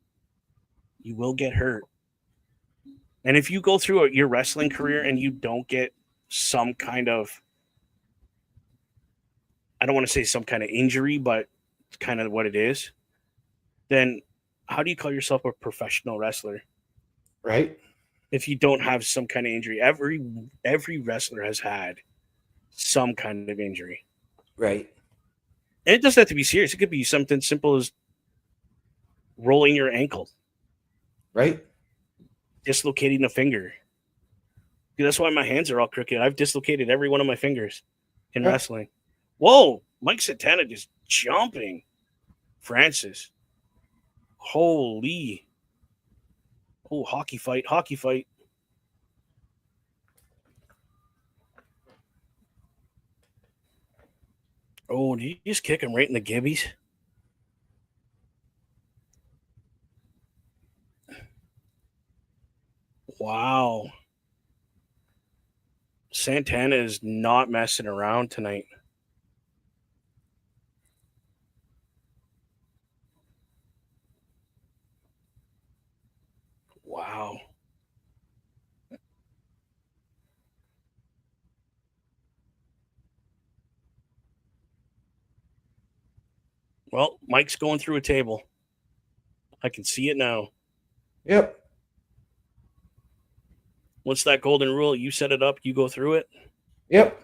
You will get hurt. And if you go through your wrestling career and you don't get some kind of, I don't want to say some kind of injury, but it's kind of what it is, then how do you call yourself a professional wrestler? Right? If you don't have some kind of injury. Every wrestler has had some kind of injury. Right. And it doesn't have to be serious. It could be something simple as rolling your ankle, Right? dislocating a finger. That's why my hands are all crooked. I've dislocated every one of my fingers in Yeah. wrestling. Whoa, Mike Santana just jumping. Francis. Holy. Oh, hockey fight. Oh, did you just kick him right in the gibbies? Wow. Santana is not messing around tonight. Wow. Well, Mike's going through a table. I can see it now. Yep. What's that golden rule? You set it up, you go through it. Yep.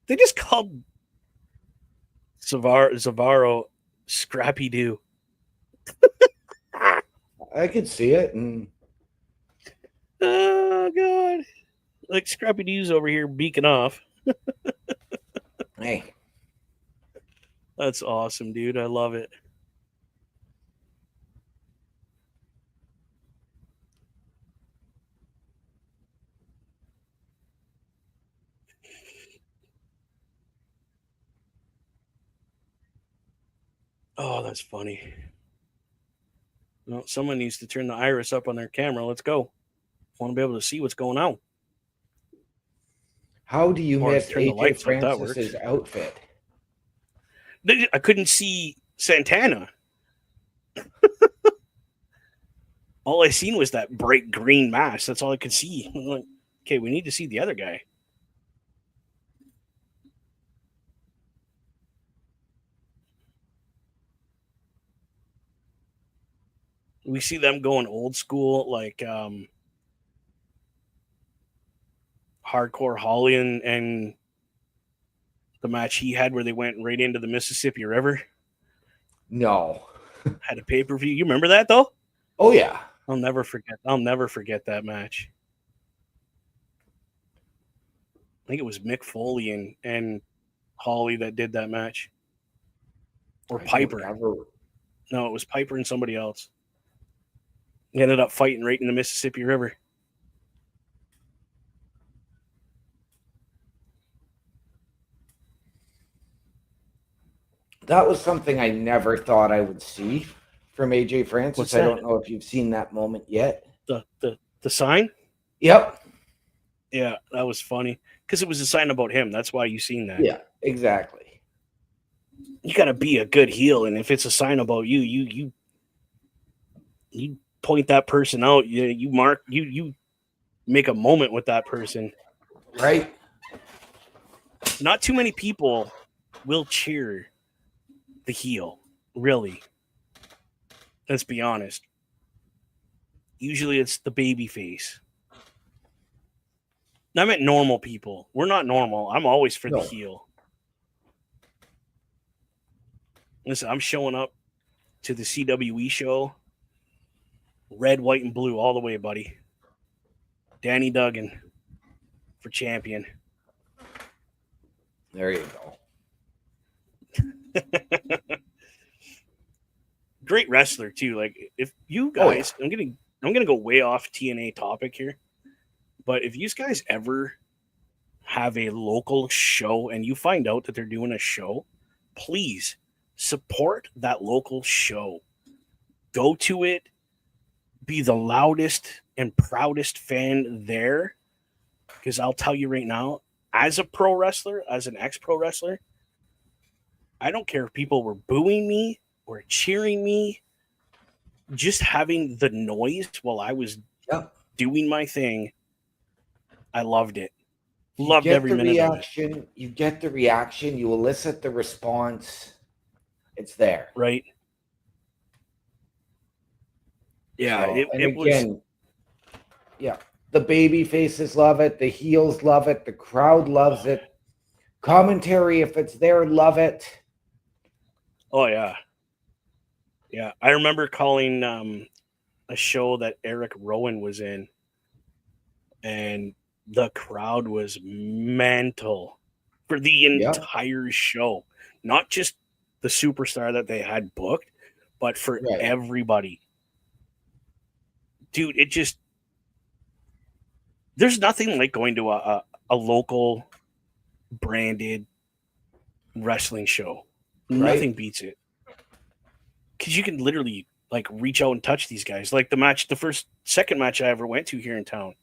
They just called Zavaro Scrappy Doo. I could see it. And Oh, God. Like Scrappy Doo's over here beaking off. hey, That's awesome, dude. I love it. Oh, that's funny. Well, someone needs to turn the iris up on their camera. Let's go. I want to be able to see what's going on. how do you Or miss turn the AJ lights up, that Francis's outfit? I couldn't see Santana. All I seen was that bright green mask. That's all I could see. I'm like, okay, we need to see the other guy. we see them going old school, like Hardcore Holly and the match he had where they went right into the Mississippi River. No. Had a pay-per-view. You remember that though? Oh yeah. I'll never forget that match. I think it was Mick Foley and Holly that did that match. Or Piper. No, it was Piper and somebody else. He ended up fighting right in the Mississippi River. That was something I never thought I would see from AJ Francis. What's I that? don't know if you've seen that moment yet. The sign? Yep. Yeah, that was funny. Because it was a sign about him. That's why you seen that. Yeah, exactly. You gotta be a good heel, and if it's a sign about you, you point that person out. You mark you make a moment with that person. Right? Not too many people will cheer the heel, really. Let's be honest. Usually it's the baby face. I meant normal people. We're not normal. I'm always for the heel. Listen, I'm showing up to the CWE show. Red, white, and blue all the way, buddy. Danny Duggan for champion. There you go. Great wrestler too. Like if you guys, I'm gonna go way off TNA topic here, but if you guys ever have a local show and you find out that they're doing a show, please support that local show. Go to it. Be the loudest and proudest fan there. Because I'll tell you right now, as a pro wrestler, as an ex-pro wrestler, I don't care if people were booing me or cheering me. Just having the noise while I was doing my thing, I loved it. Loved every minute of it. You get the reaction. You elicit the response. It's there. Right. Yeah, So, it was. Yeah, the baby faces love it. The heels love it. The crowd loves it. Commentary, if it's there, love it. Oh yeah, yeah. I remember calling a show that Eric Rowan was in, and the crowd was mental for the entire show, not just the superstar that they had booked, but for everybody. Dude, it just, there's nothing like going to a local branded wrestling show. Nothing beats it. Because you can literally like reach out and touch these guys. Like the second match I ever went to here in town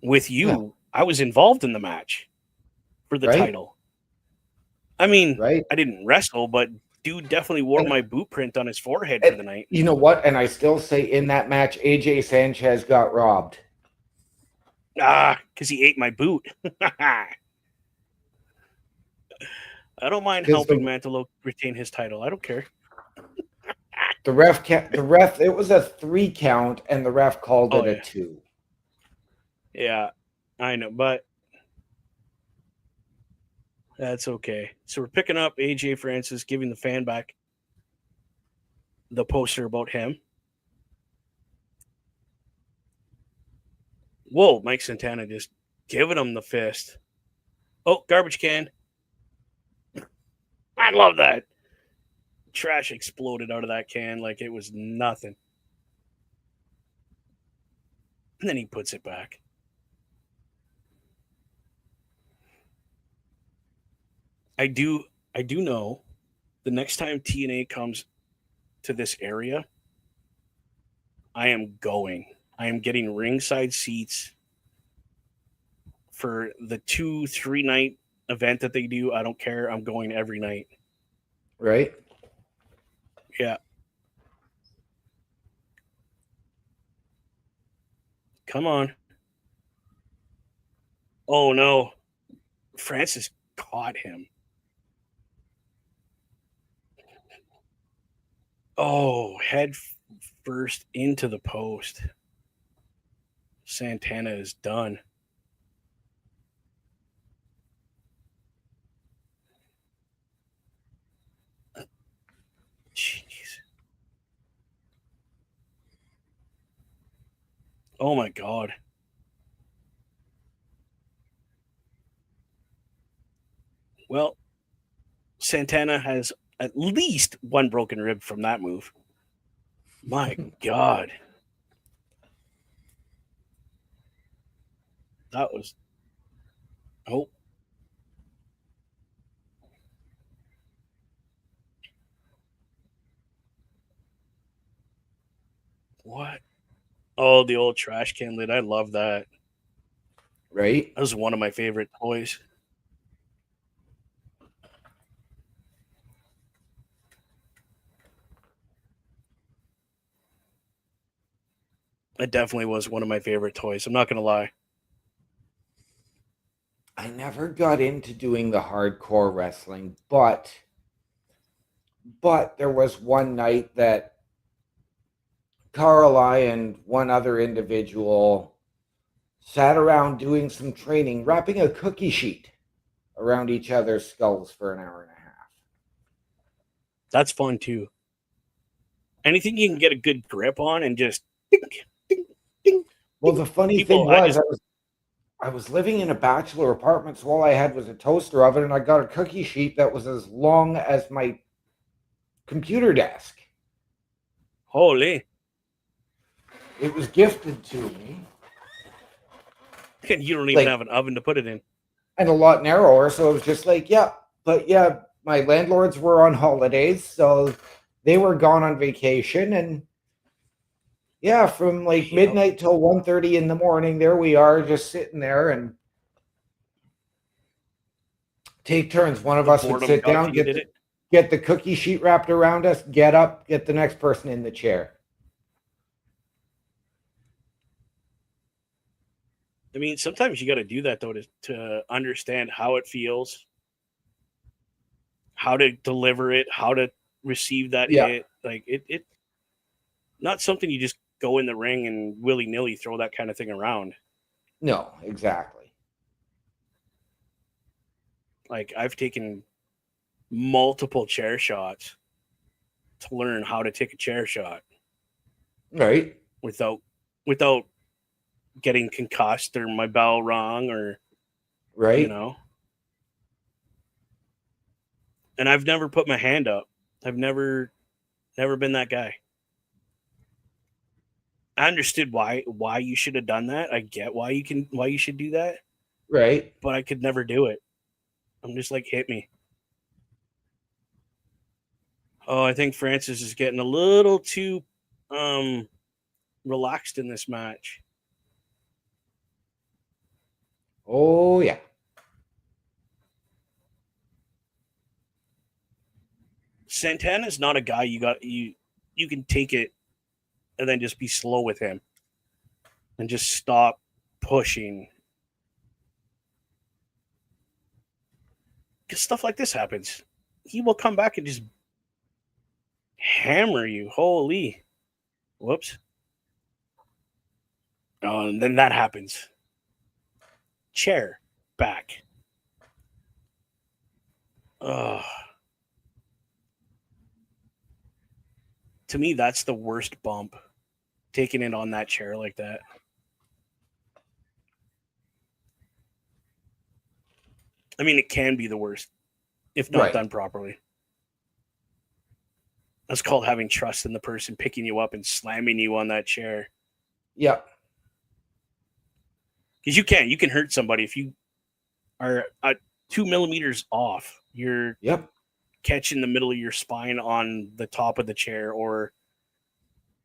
with you, I was involved in the match for the title. I mean, I didn't wrestle, but dude definitely wore my boot print on his forehead for the night. You know what? And I still say in that match, AJ Sanchez got robbed. Because he ate my boot. I don't mind helping Mantalo retain his title. I don't care. The ref, it was a 3 count, and the ref called it a 2. Yeah, I know, but that's okay. So we're picking up AJ Francis, giving the fan back the poster about him. Whoa, Mike Santana just giving him the fist. Oh, garbage can. I love that. Trash exploded out of that can like it was nothing. And then he puts it back. I do know the next time TNA comes to this area, I am going. I am getting ringside seats for the 2-3 night event that they do. I don't care. I'm going every night. Right? Yeah. Come on. Oh no. Francis caught him. Oh, head burst into the post. Santana is done. Jeez. Oh my God. Well, Santana has at least one broken rib from that move. My God. That was. Oh. What? Oh, the old trash can lid. I love that. Right? That was one of my favorite toys. It definitely was one of my favorite toys. I'm not going to lie. I never got into doing the hardcore wrestling, but there was one night that Carl, I, and one other individual sat around doing some training, wrapping a cookie sheet around each other's skulls for an hour and a half. That's fun too. Anything you can get a good grip on and just ding, ding, ding. Well, the funny People, thing was, I was living in a bachelor apartment, so all I had was a toaster oven, and I got a cookie sheet that was as long as my computer desk. Holy. It was gifted to me. And you don't even have an oven to put it in. And a lot narrower, so it was just like, yeah. But yeah, my landlords were on holidays, so they were gone on vacation, and yeah, from like midnight till 1:30 in the morning, there we are, just sitting there and take turns. One of us would sit down, get the cookie sheet wrapped around us, get up, get the next person in the chair. I mean, sometimes you got to do that though to understand how it feels, how to deliver it, how to receive that hit. Like it, not something you just go in the ring and willy nilly throw that kind of thing around. No, exactly. Like I've taken multiple chair shots to learn how to take a chair shot, right? Without getting concussed or my bell rung or right. You know. And I've never put my hand up. I've never been that guy. I understood why you should have done that. I get why you should do that. Right. But I could never do it. I'm just like, hit me. Oh, I think Francis is getting a little too relaxed in this match. Oh yeah. Santana's not a guy you can take it and then just be slow with him and just stop pushing. Because stuff like this happens. He will come back and just hammer you. Holy. Whoops. Oh, and then that happens. Chair back. Ugh. To me, that's the worst bump. Taking it on that chair like that. I mean, it can be the worst if not done properly. That's called having trust in the person picking you up and slamming you on that chair. Yep. Because you can hurt somebody if you are 2 millimeters off. You're catching the middle of your spine on the top of the chair, or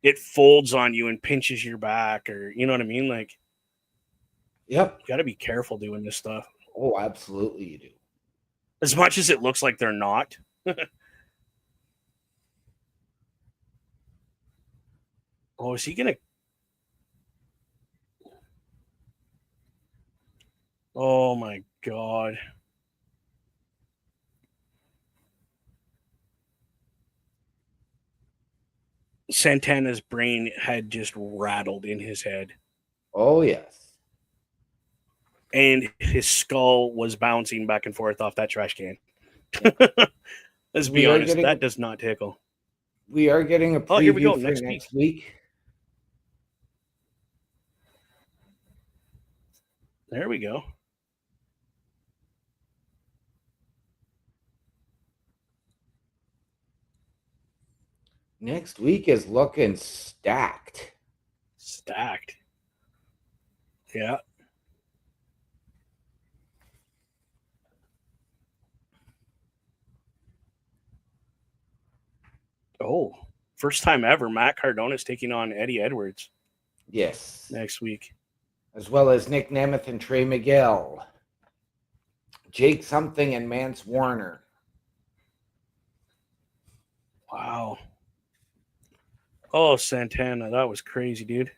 it folds on you and pinches your back, or you know what I mean? Like, you got to be careful doing this stuff. Oh, absolutely you do. As much as it looks like they're not. Oh, is he going to? Oh, my God. Santana's brain had just rattled in his head, Oh, yes. and his skull was bouncing back and forth off that trash can. Let's be honest, that does not tickle. We are getting a Oh, here we go, preview for next next week. There we go. Next week is looking stacked. Stacked. Yeah. Oh, first time ever, Matt Cardona's taking on Eddie Edwards Yes. next week. As well as Nick Nemeth and Trey Miguel. Jake Something and Mance Warner. Wow. Oh, Santana, that was crazy, dude.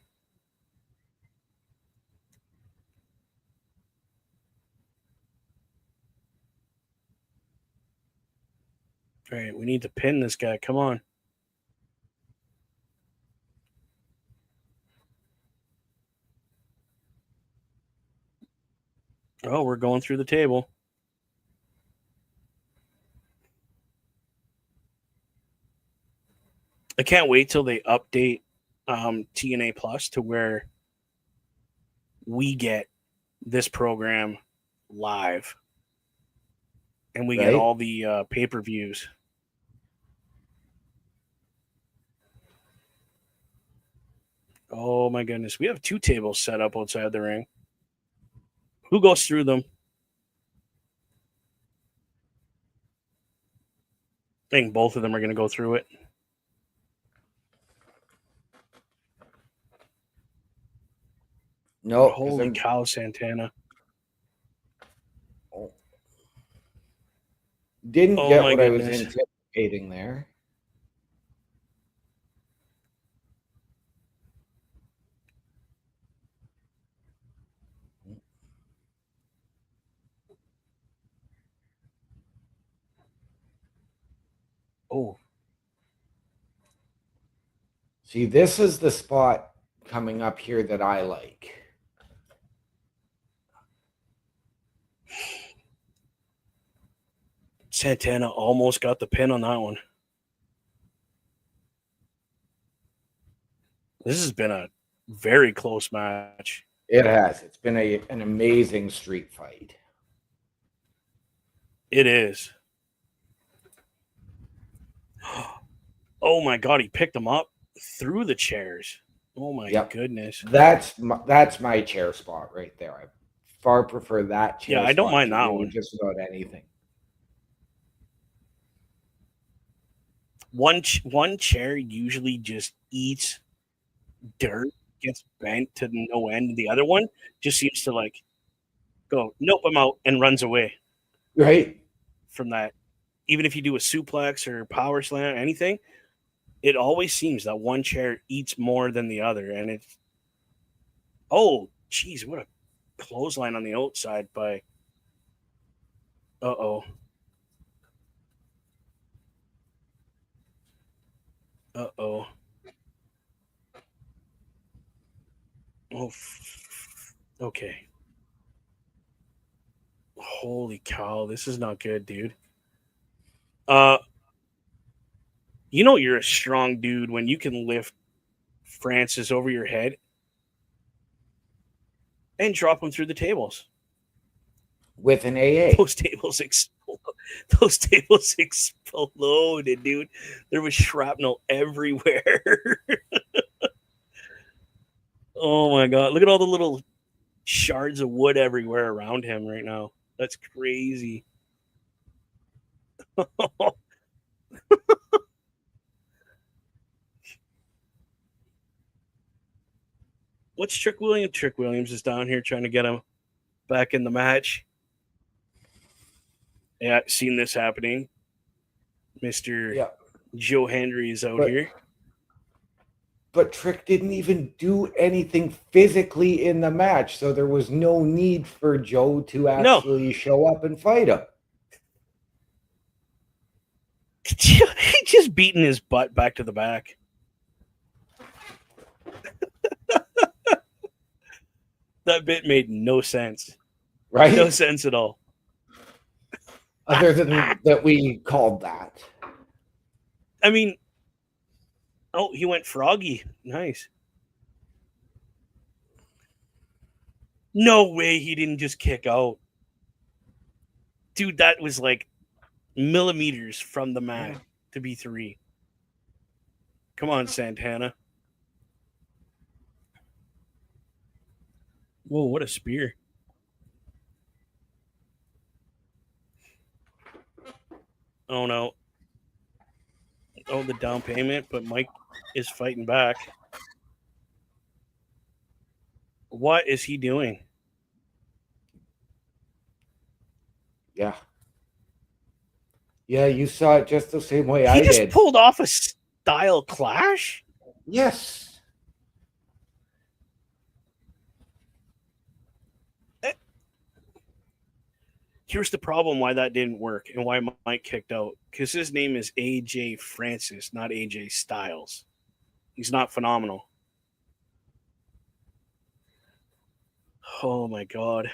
All right, we need to pin this guy. Come on. Oh, we're going through the table. I can't wait till they update TNA Plus to where we get this program live and we get all the pay-per-views. Oh my goodness. We have 2 tables set up outside the ring. Who goes through them? I think both of them are going to go through it. No. Holy cow, Santana. Didn't get what I was anticipating there. Oh. See, this is the spot coming up here that I like. Santana almost got the pin on that one. This has been a very close match. It has. It's been an amazing street fight. It is. Oh my God, he picked him up through the chairs. Oh my goodness. That's my chair spot right there. I far prefer that chair. Yeah, I don't mind that one. Just about anything. One chair usually just eats dirt, gets bent to no end. The other one just seems to like go, nope, I'm out, and runs away. Right. From that. Even if you do a suplex or power slam, anything, it always seems that one chair eats more than the other. And it's, oh, geez, what a clothesline on the outside by, uh-oh. Uh-oh. Oh, okay. Holy cow, this is not good, dude. You know you're a strong dude when you can lift Francis over your head and drop him through the tables. With an AA. Those tables explode. Those tables exploded, dude. There was shrapnel everywhere. Oh my God. Look at all the little shards of wood everywhere around him right now. That's crazy. What's Trick Williams? Trick Williams is down here trying to get him back in the match. Yeah, seen this happening. Mr. Joe Hendry is out here. But Trick didn't even do anything physically in the match, so there was no need for Joe to actually show up and fight him. He just beating his butt back to the back. That bit made no sense. right? No sense at all. Other than that, we called that. I mean, oh, he went froggy. Nice. No way he didn't just kick out. Dude, that was like millimeters from the mat to be 3. Come on, Santana. Whoa, what a spear. Oh, no. Oh, the down payment, but Mike is fighting back. What is he doing? Yeah. Yeah, you saw it just the same way He I just did. pulled off a style clash? Yes. Here's the problem why that didn't work and why Mike kicked out. Because his name is AJ Francis, not AJ Styles. He's not phenomenal. Oh my God.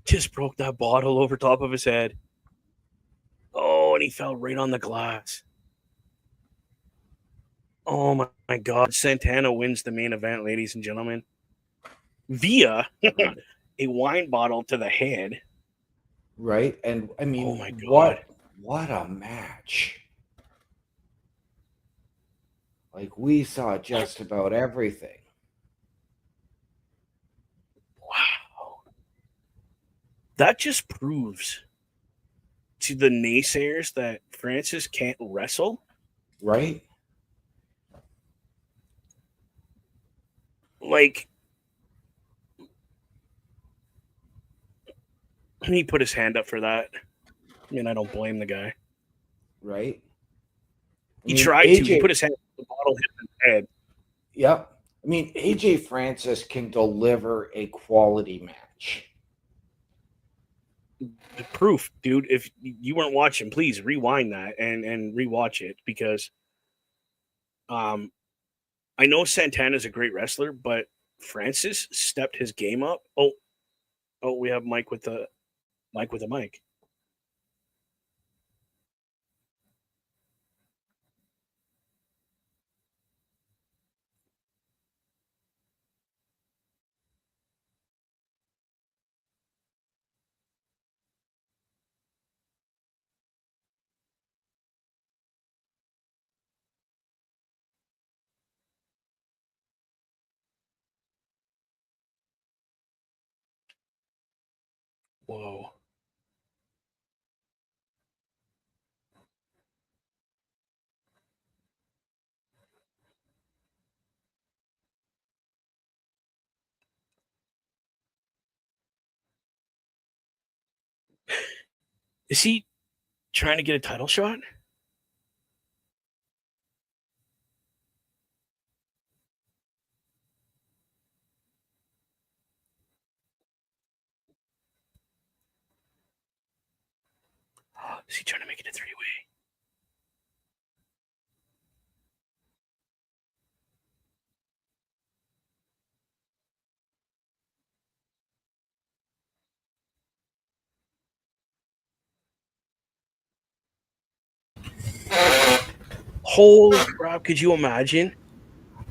Just broke that bottle over top of his head. Oh, and he fell right on the glass. Oh my God. Santana wins the main event, ladies and gentlemen, via a wine bottle to the head. Right? And I mean, Oh my God. what a match. Like, we saw just about everything. Wow. That just proves to the naysayers that Francis can't wrestle. Right? Like, he put his hand up for that. I mean, I don't blame the guy. Right? He tried to. He put his hand up, the bottle hit his head. Yep. I mean, AJ Francis can deliver a quality match. The proof, dude. If you weren't watching, please rewind that and rewatch it, because I know Santana's a great wrestler, but Francis stepped his game up. Oh, we have Mike with the mic. Whoa. Is he trying to get a title shot? Is he trying to make it a 3-way? Holy crap, could you imagine?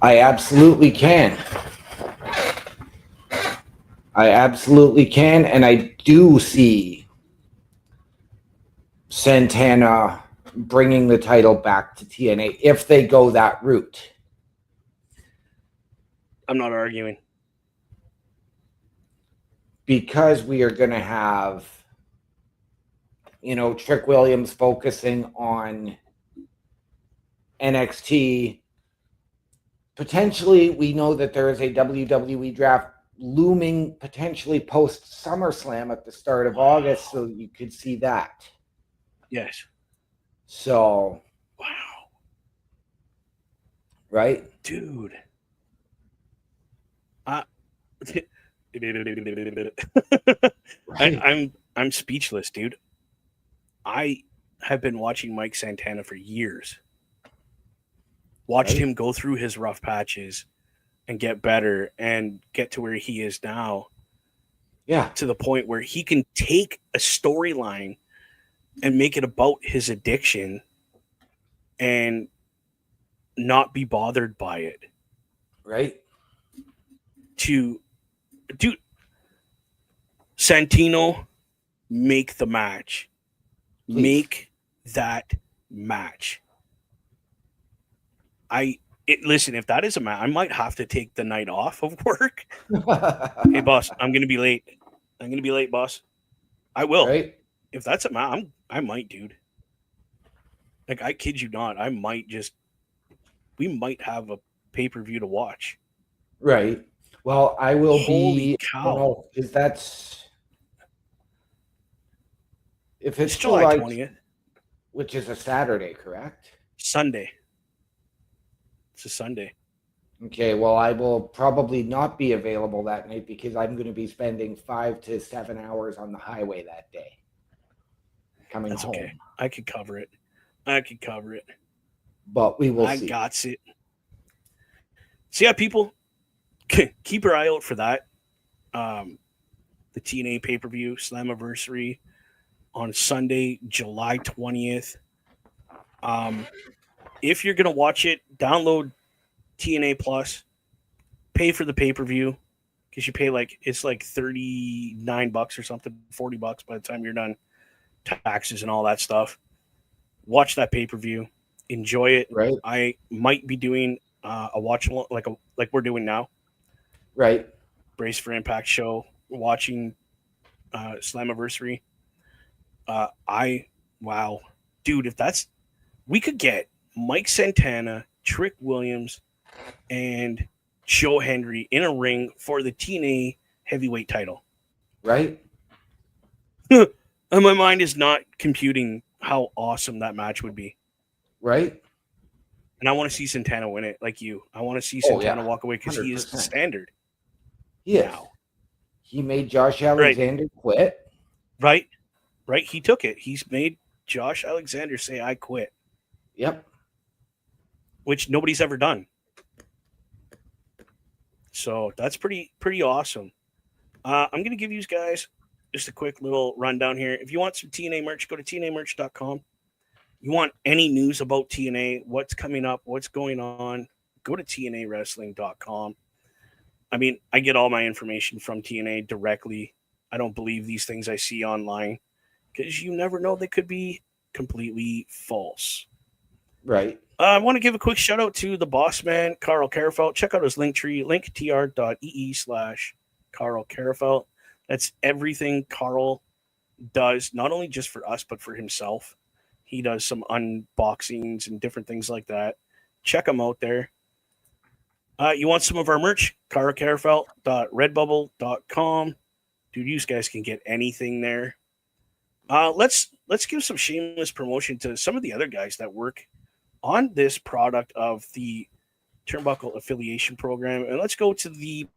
I absolutely can. I absolutely can. And I do see Santana bringing the title back to TNA if they go that route. I'm not arguing. Because we are going to have, Trick Williams focusing on NXT. Potentially, we know that there is a WWE draft looming potentially post SummerSlam at the start of August, so you could see that. Yes. So, wow. Right? Dude. I'm speechless, dude. I have been watching Mike Santana for years. Watched Right. him go through his rough patches and get better and get to where he is now, Yeah. to the point where he can take a storyline and make it about his addiction and not be bothered by it. Right. To dude, Santino, make the match. Please. Make that match. Listen, if that is a match, I might have to take the night off of work. Hey, boss, I'm gonna be late. I'm gonna be late, boss. I will. Right. If that's a match, I might, dude. Like, I kid you not, we might have a pay-per-view to watch. Right. Well, I will Holy be. cow. I don't know if that's. If It's it's July July 20th, which is a Saturday, correct? Sunday. It's a Sunday. Okay, well, I will probably not be available that night because I'm going to be spending 5 to 7 hours on the highway that day. Coming That's home. okay. I could cover it. But we will I see. got it. So yeah, people, keep your eye out for that. The TNA pay-per-view Slammiversary on Sunday, July 20th. If you're gonna watch it, download TNA Plus, pay for the pay-per-view, because you pay it's like $39 or something, $40 by the time you're done, taxes and all that stuff. Watch that pay-per-view, enjoy it. Right. I might be doing a watch along, like we're doing now. Right. Brace for Impact show, watching Slammiversary. Wow, dude, we could get Mike Santana, Trick Williams, and Joe Hendry in a ring for the TNA heavyweight title. Right. And my mind is not computing how awesome that match would be. Right. And I want to see Santana win it, like you. I want to see Santana walk away because he is the 100%. standard. Yes. Now. He made Josh Alexander quit. Right. He took it. He's made Josh Alexander say, "I quit," Yep. which nobody's ever done. So that's pretty awesome. I'm going to give you guys just a quick little rundown here. If you want some TNA merch, go to tnamerch.com. You want any news about TNA, what's coming up, what's going on, go to tnawrestling.com. I mean, I get all my information from TNA directly. I don't believe these things I see online because you never know, they could be completely false. Right. I want to give a quick shout out to the boss man, Carl Carafelt. Check out his link tree, linktr.ee/Carl Carafelt. That's everything Carl does, not only just for us, but for himself. He does some unboxings and different things like that. Check him out there. You want some of our merch? carlcarafelt.redbubble.com. Dude, you guys can get anything there. Let's give some shameless promotion to some of the other guys that work on this product of the Turnbuckle Affiliation Program. And let's go to the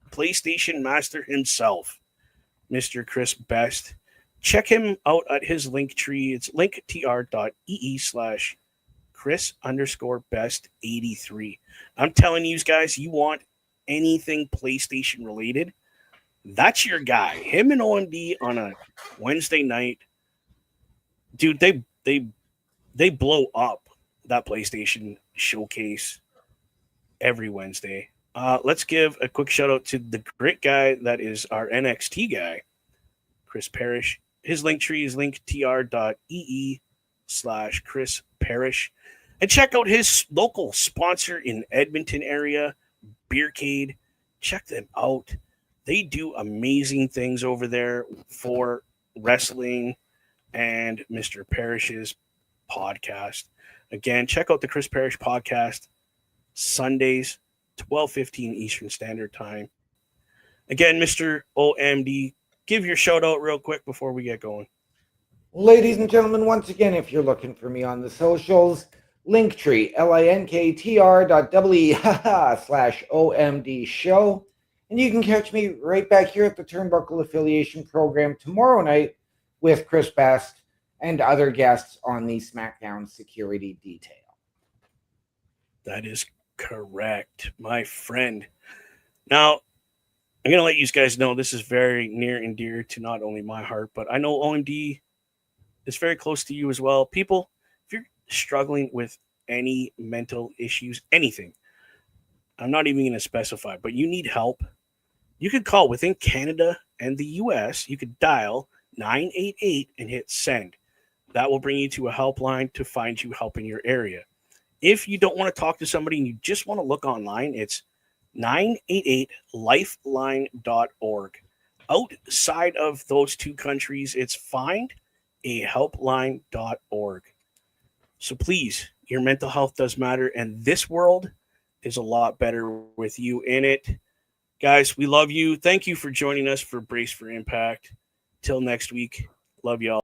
PlayStation Master himself, Mr. Chris Best. Check him out at his link tree. It's linktr.ee/Chris_Best83. I'm telling you guys, you want anything PlayStation related, that's your guy. Him and OMD on a Wednesday night. Dude, they blow up that PlayStation showcase every Wednesday. Let's give a quick shout out to the great guy that is our NXT guy, Chris Parrish. His link tree is linktr.ee/Chris Parrish. And check out his local sponsor in Edmonton area, Beercade. Check them out. They do amazing things over there for wrestling and Mr. Parrish's podcast. Again, check out the Chris Parrish podcast, Sundays, 12:15 Eastern Standard Time. Again, Mr. OMD, give your shout out real quick before we get going. Ladies and gentlemen, once again, if you're looking for me on the socials, Linktree, linktr.ee/OMD show. And you can catch me right back here at the Turnbuckle Affiliation Program tomorrow night with Chris Best and other guests on the SmackDown Security Detail. That is correct, my friend. Now, I'm going to let you guys know this is very near and dear to not only my heart, but I know OMD is very close to you as well. People, if you're struggling with any mental issues, anything, I'm not even going to specify, but you need help, you could call within Canada and the US. You could dial 988 and hit send. That will bring you to a helpline to find you help in your area. If you don't want to talk to somebody and you just want to look online, it's 988lifeline.org. Outside of those two countries, it's findahelpline.org. So please, your mental health does matter, and this world is a lot better with you in it. Guys, we love you. Thank you for joining us for Brace for Impact. Till next week, love y'all.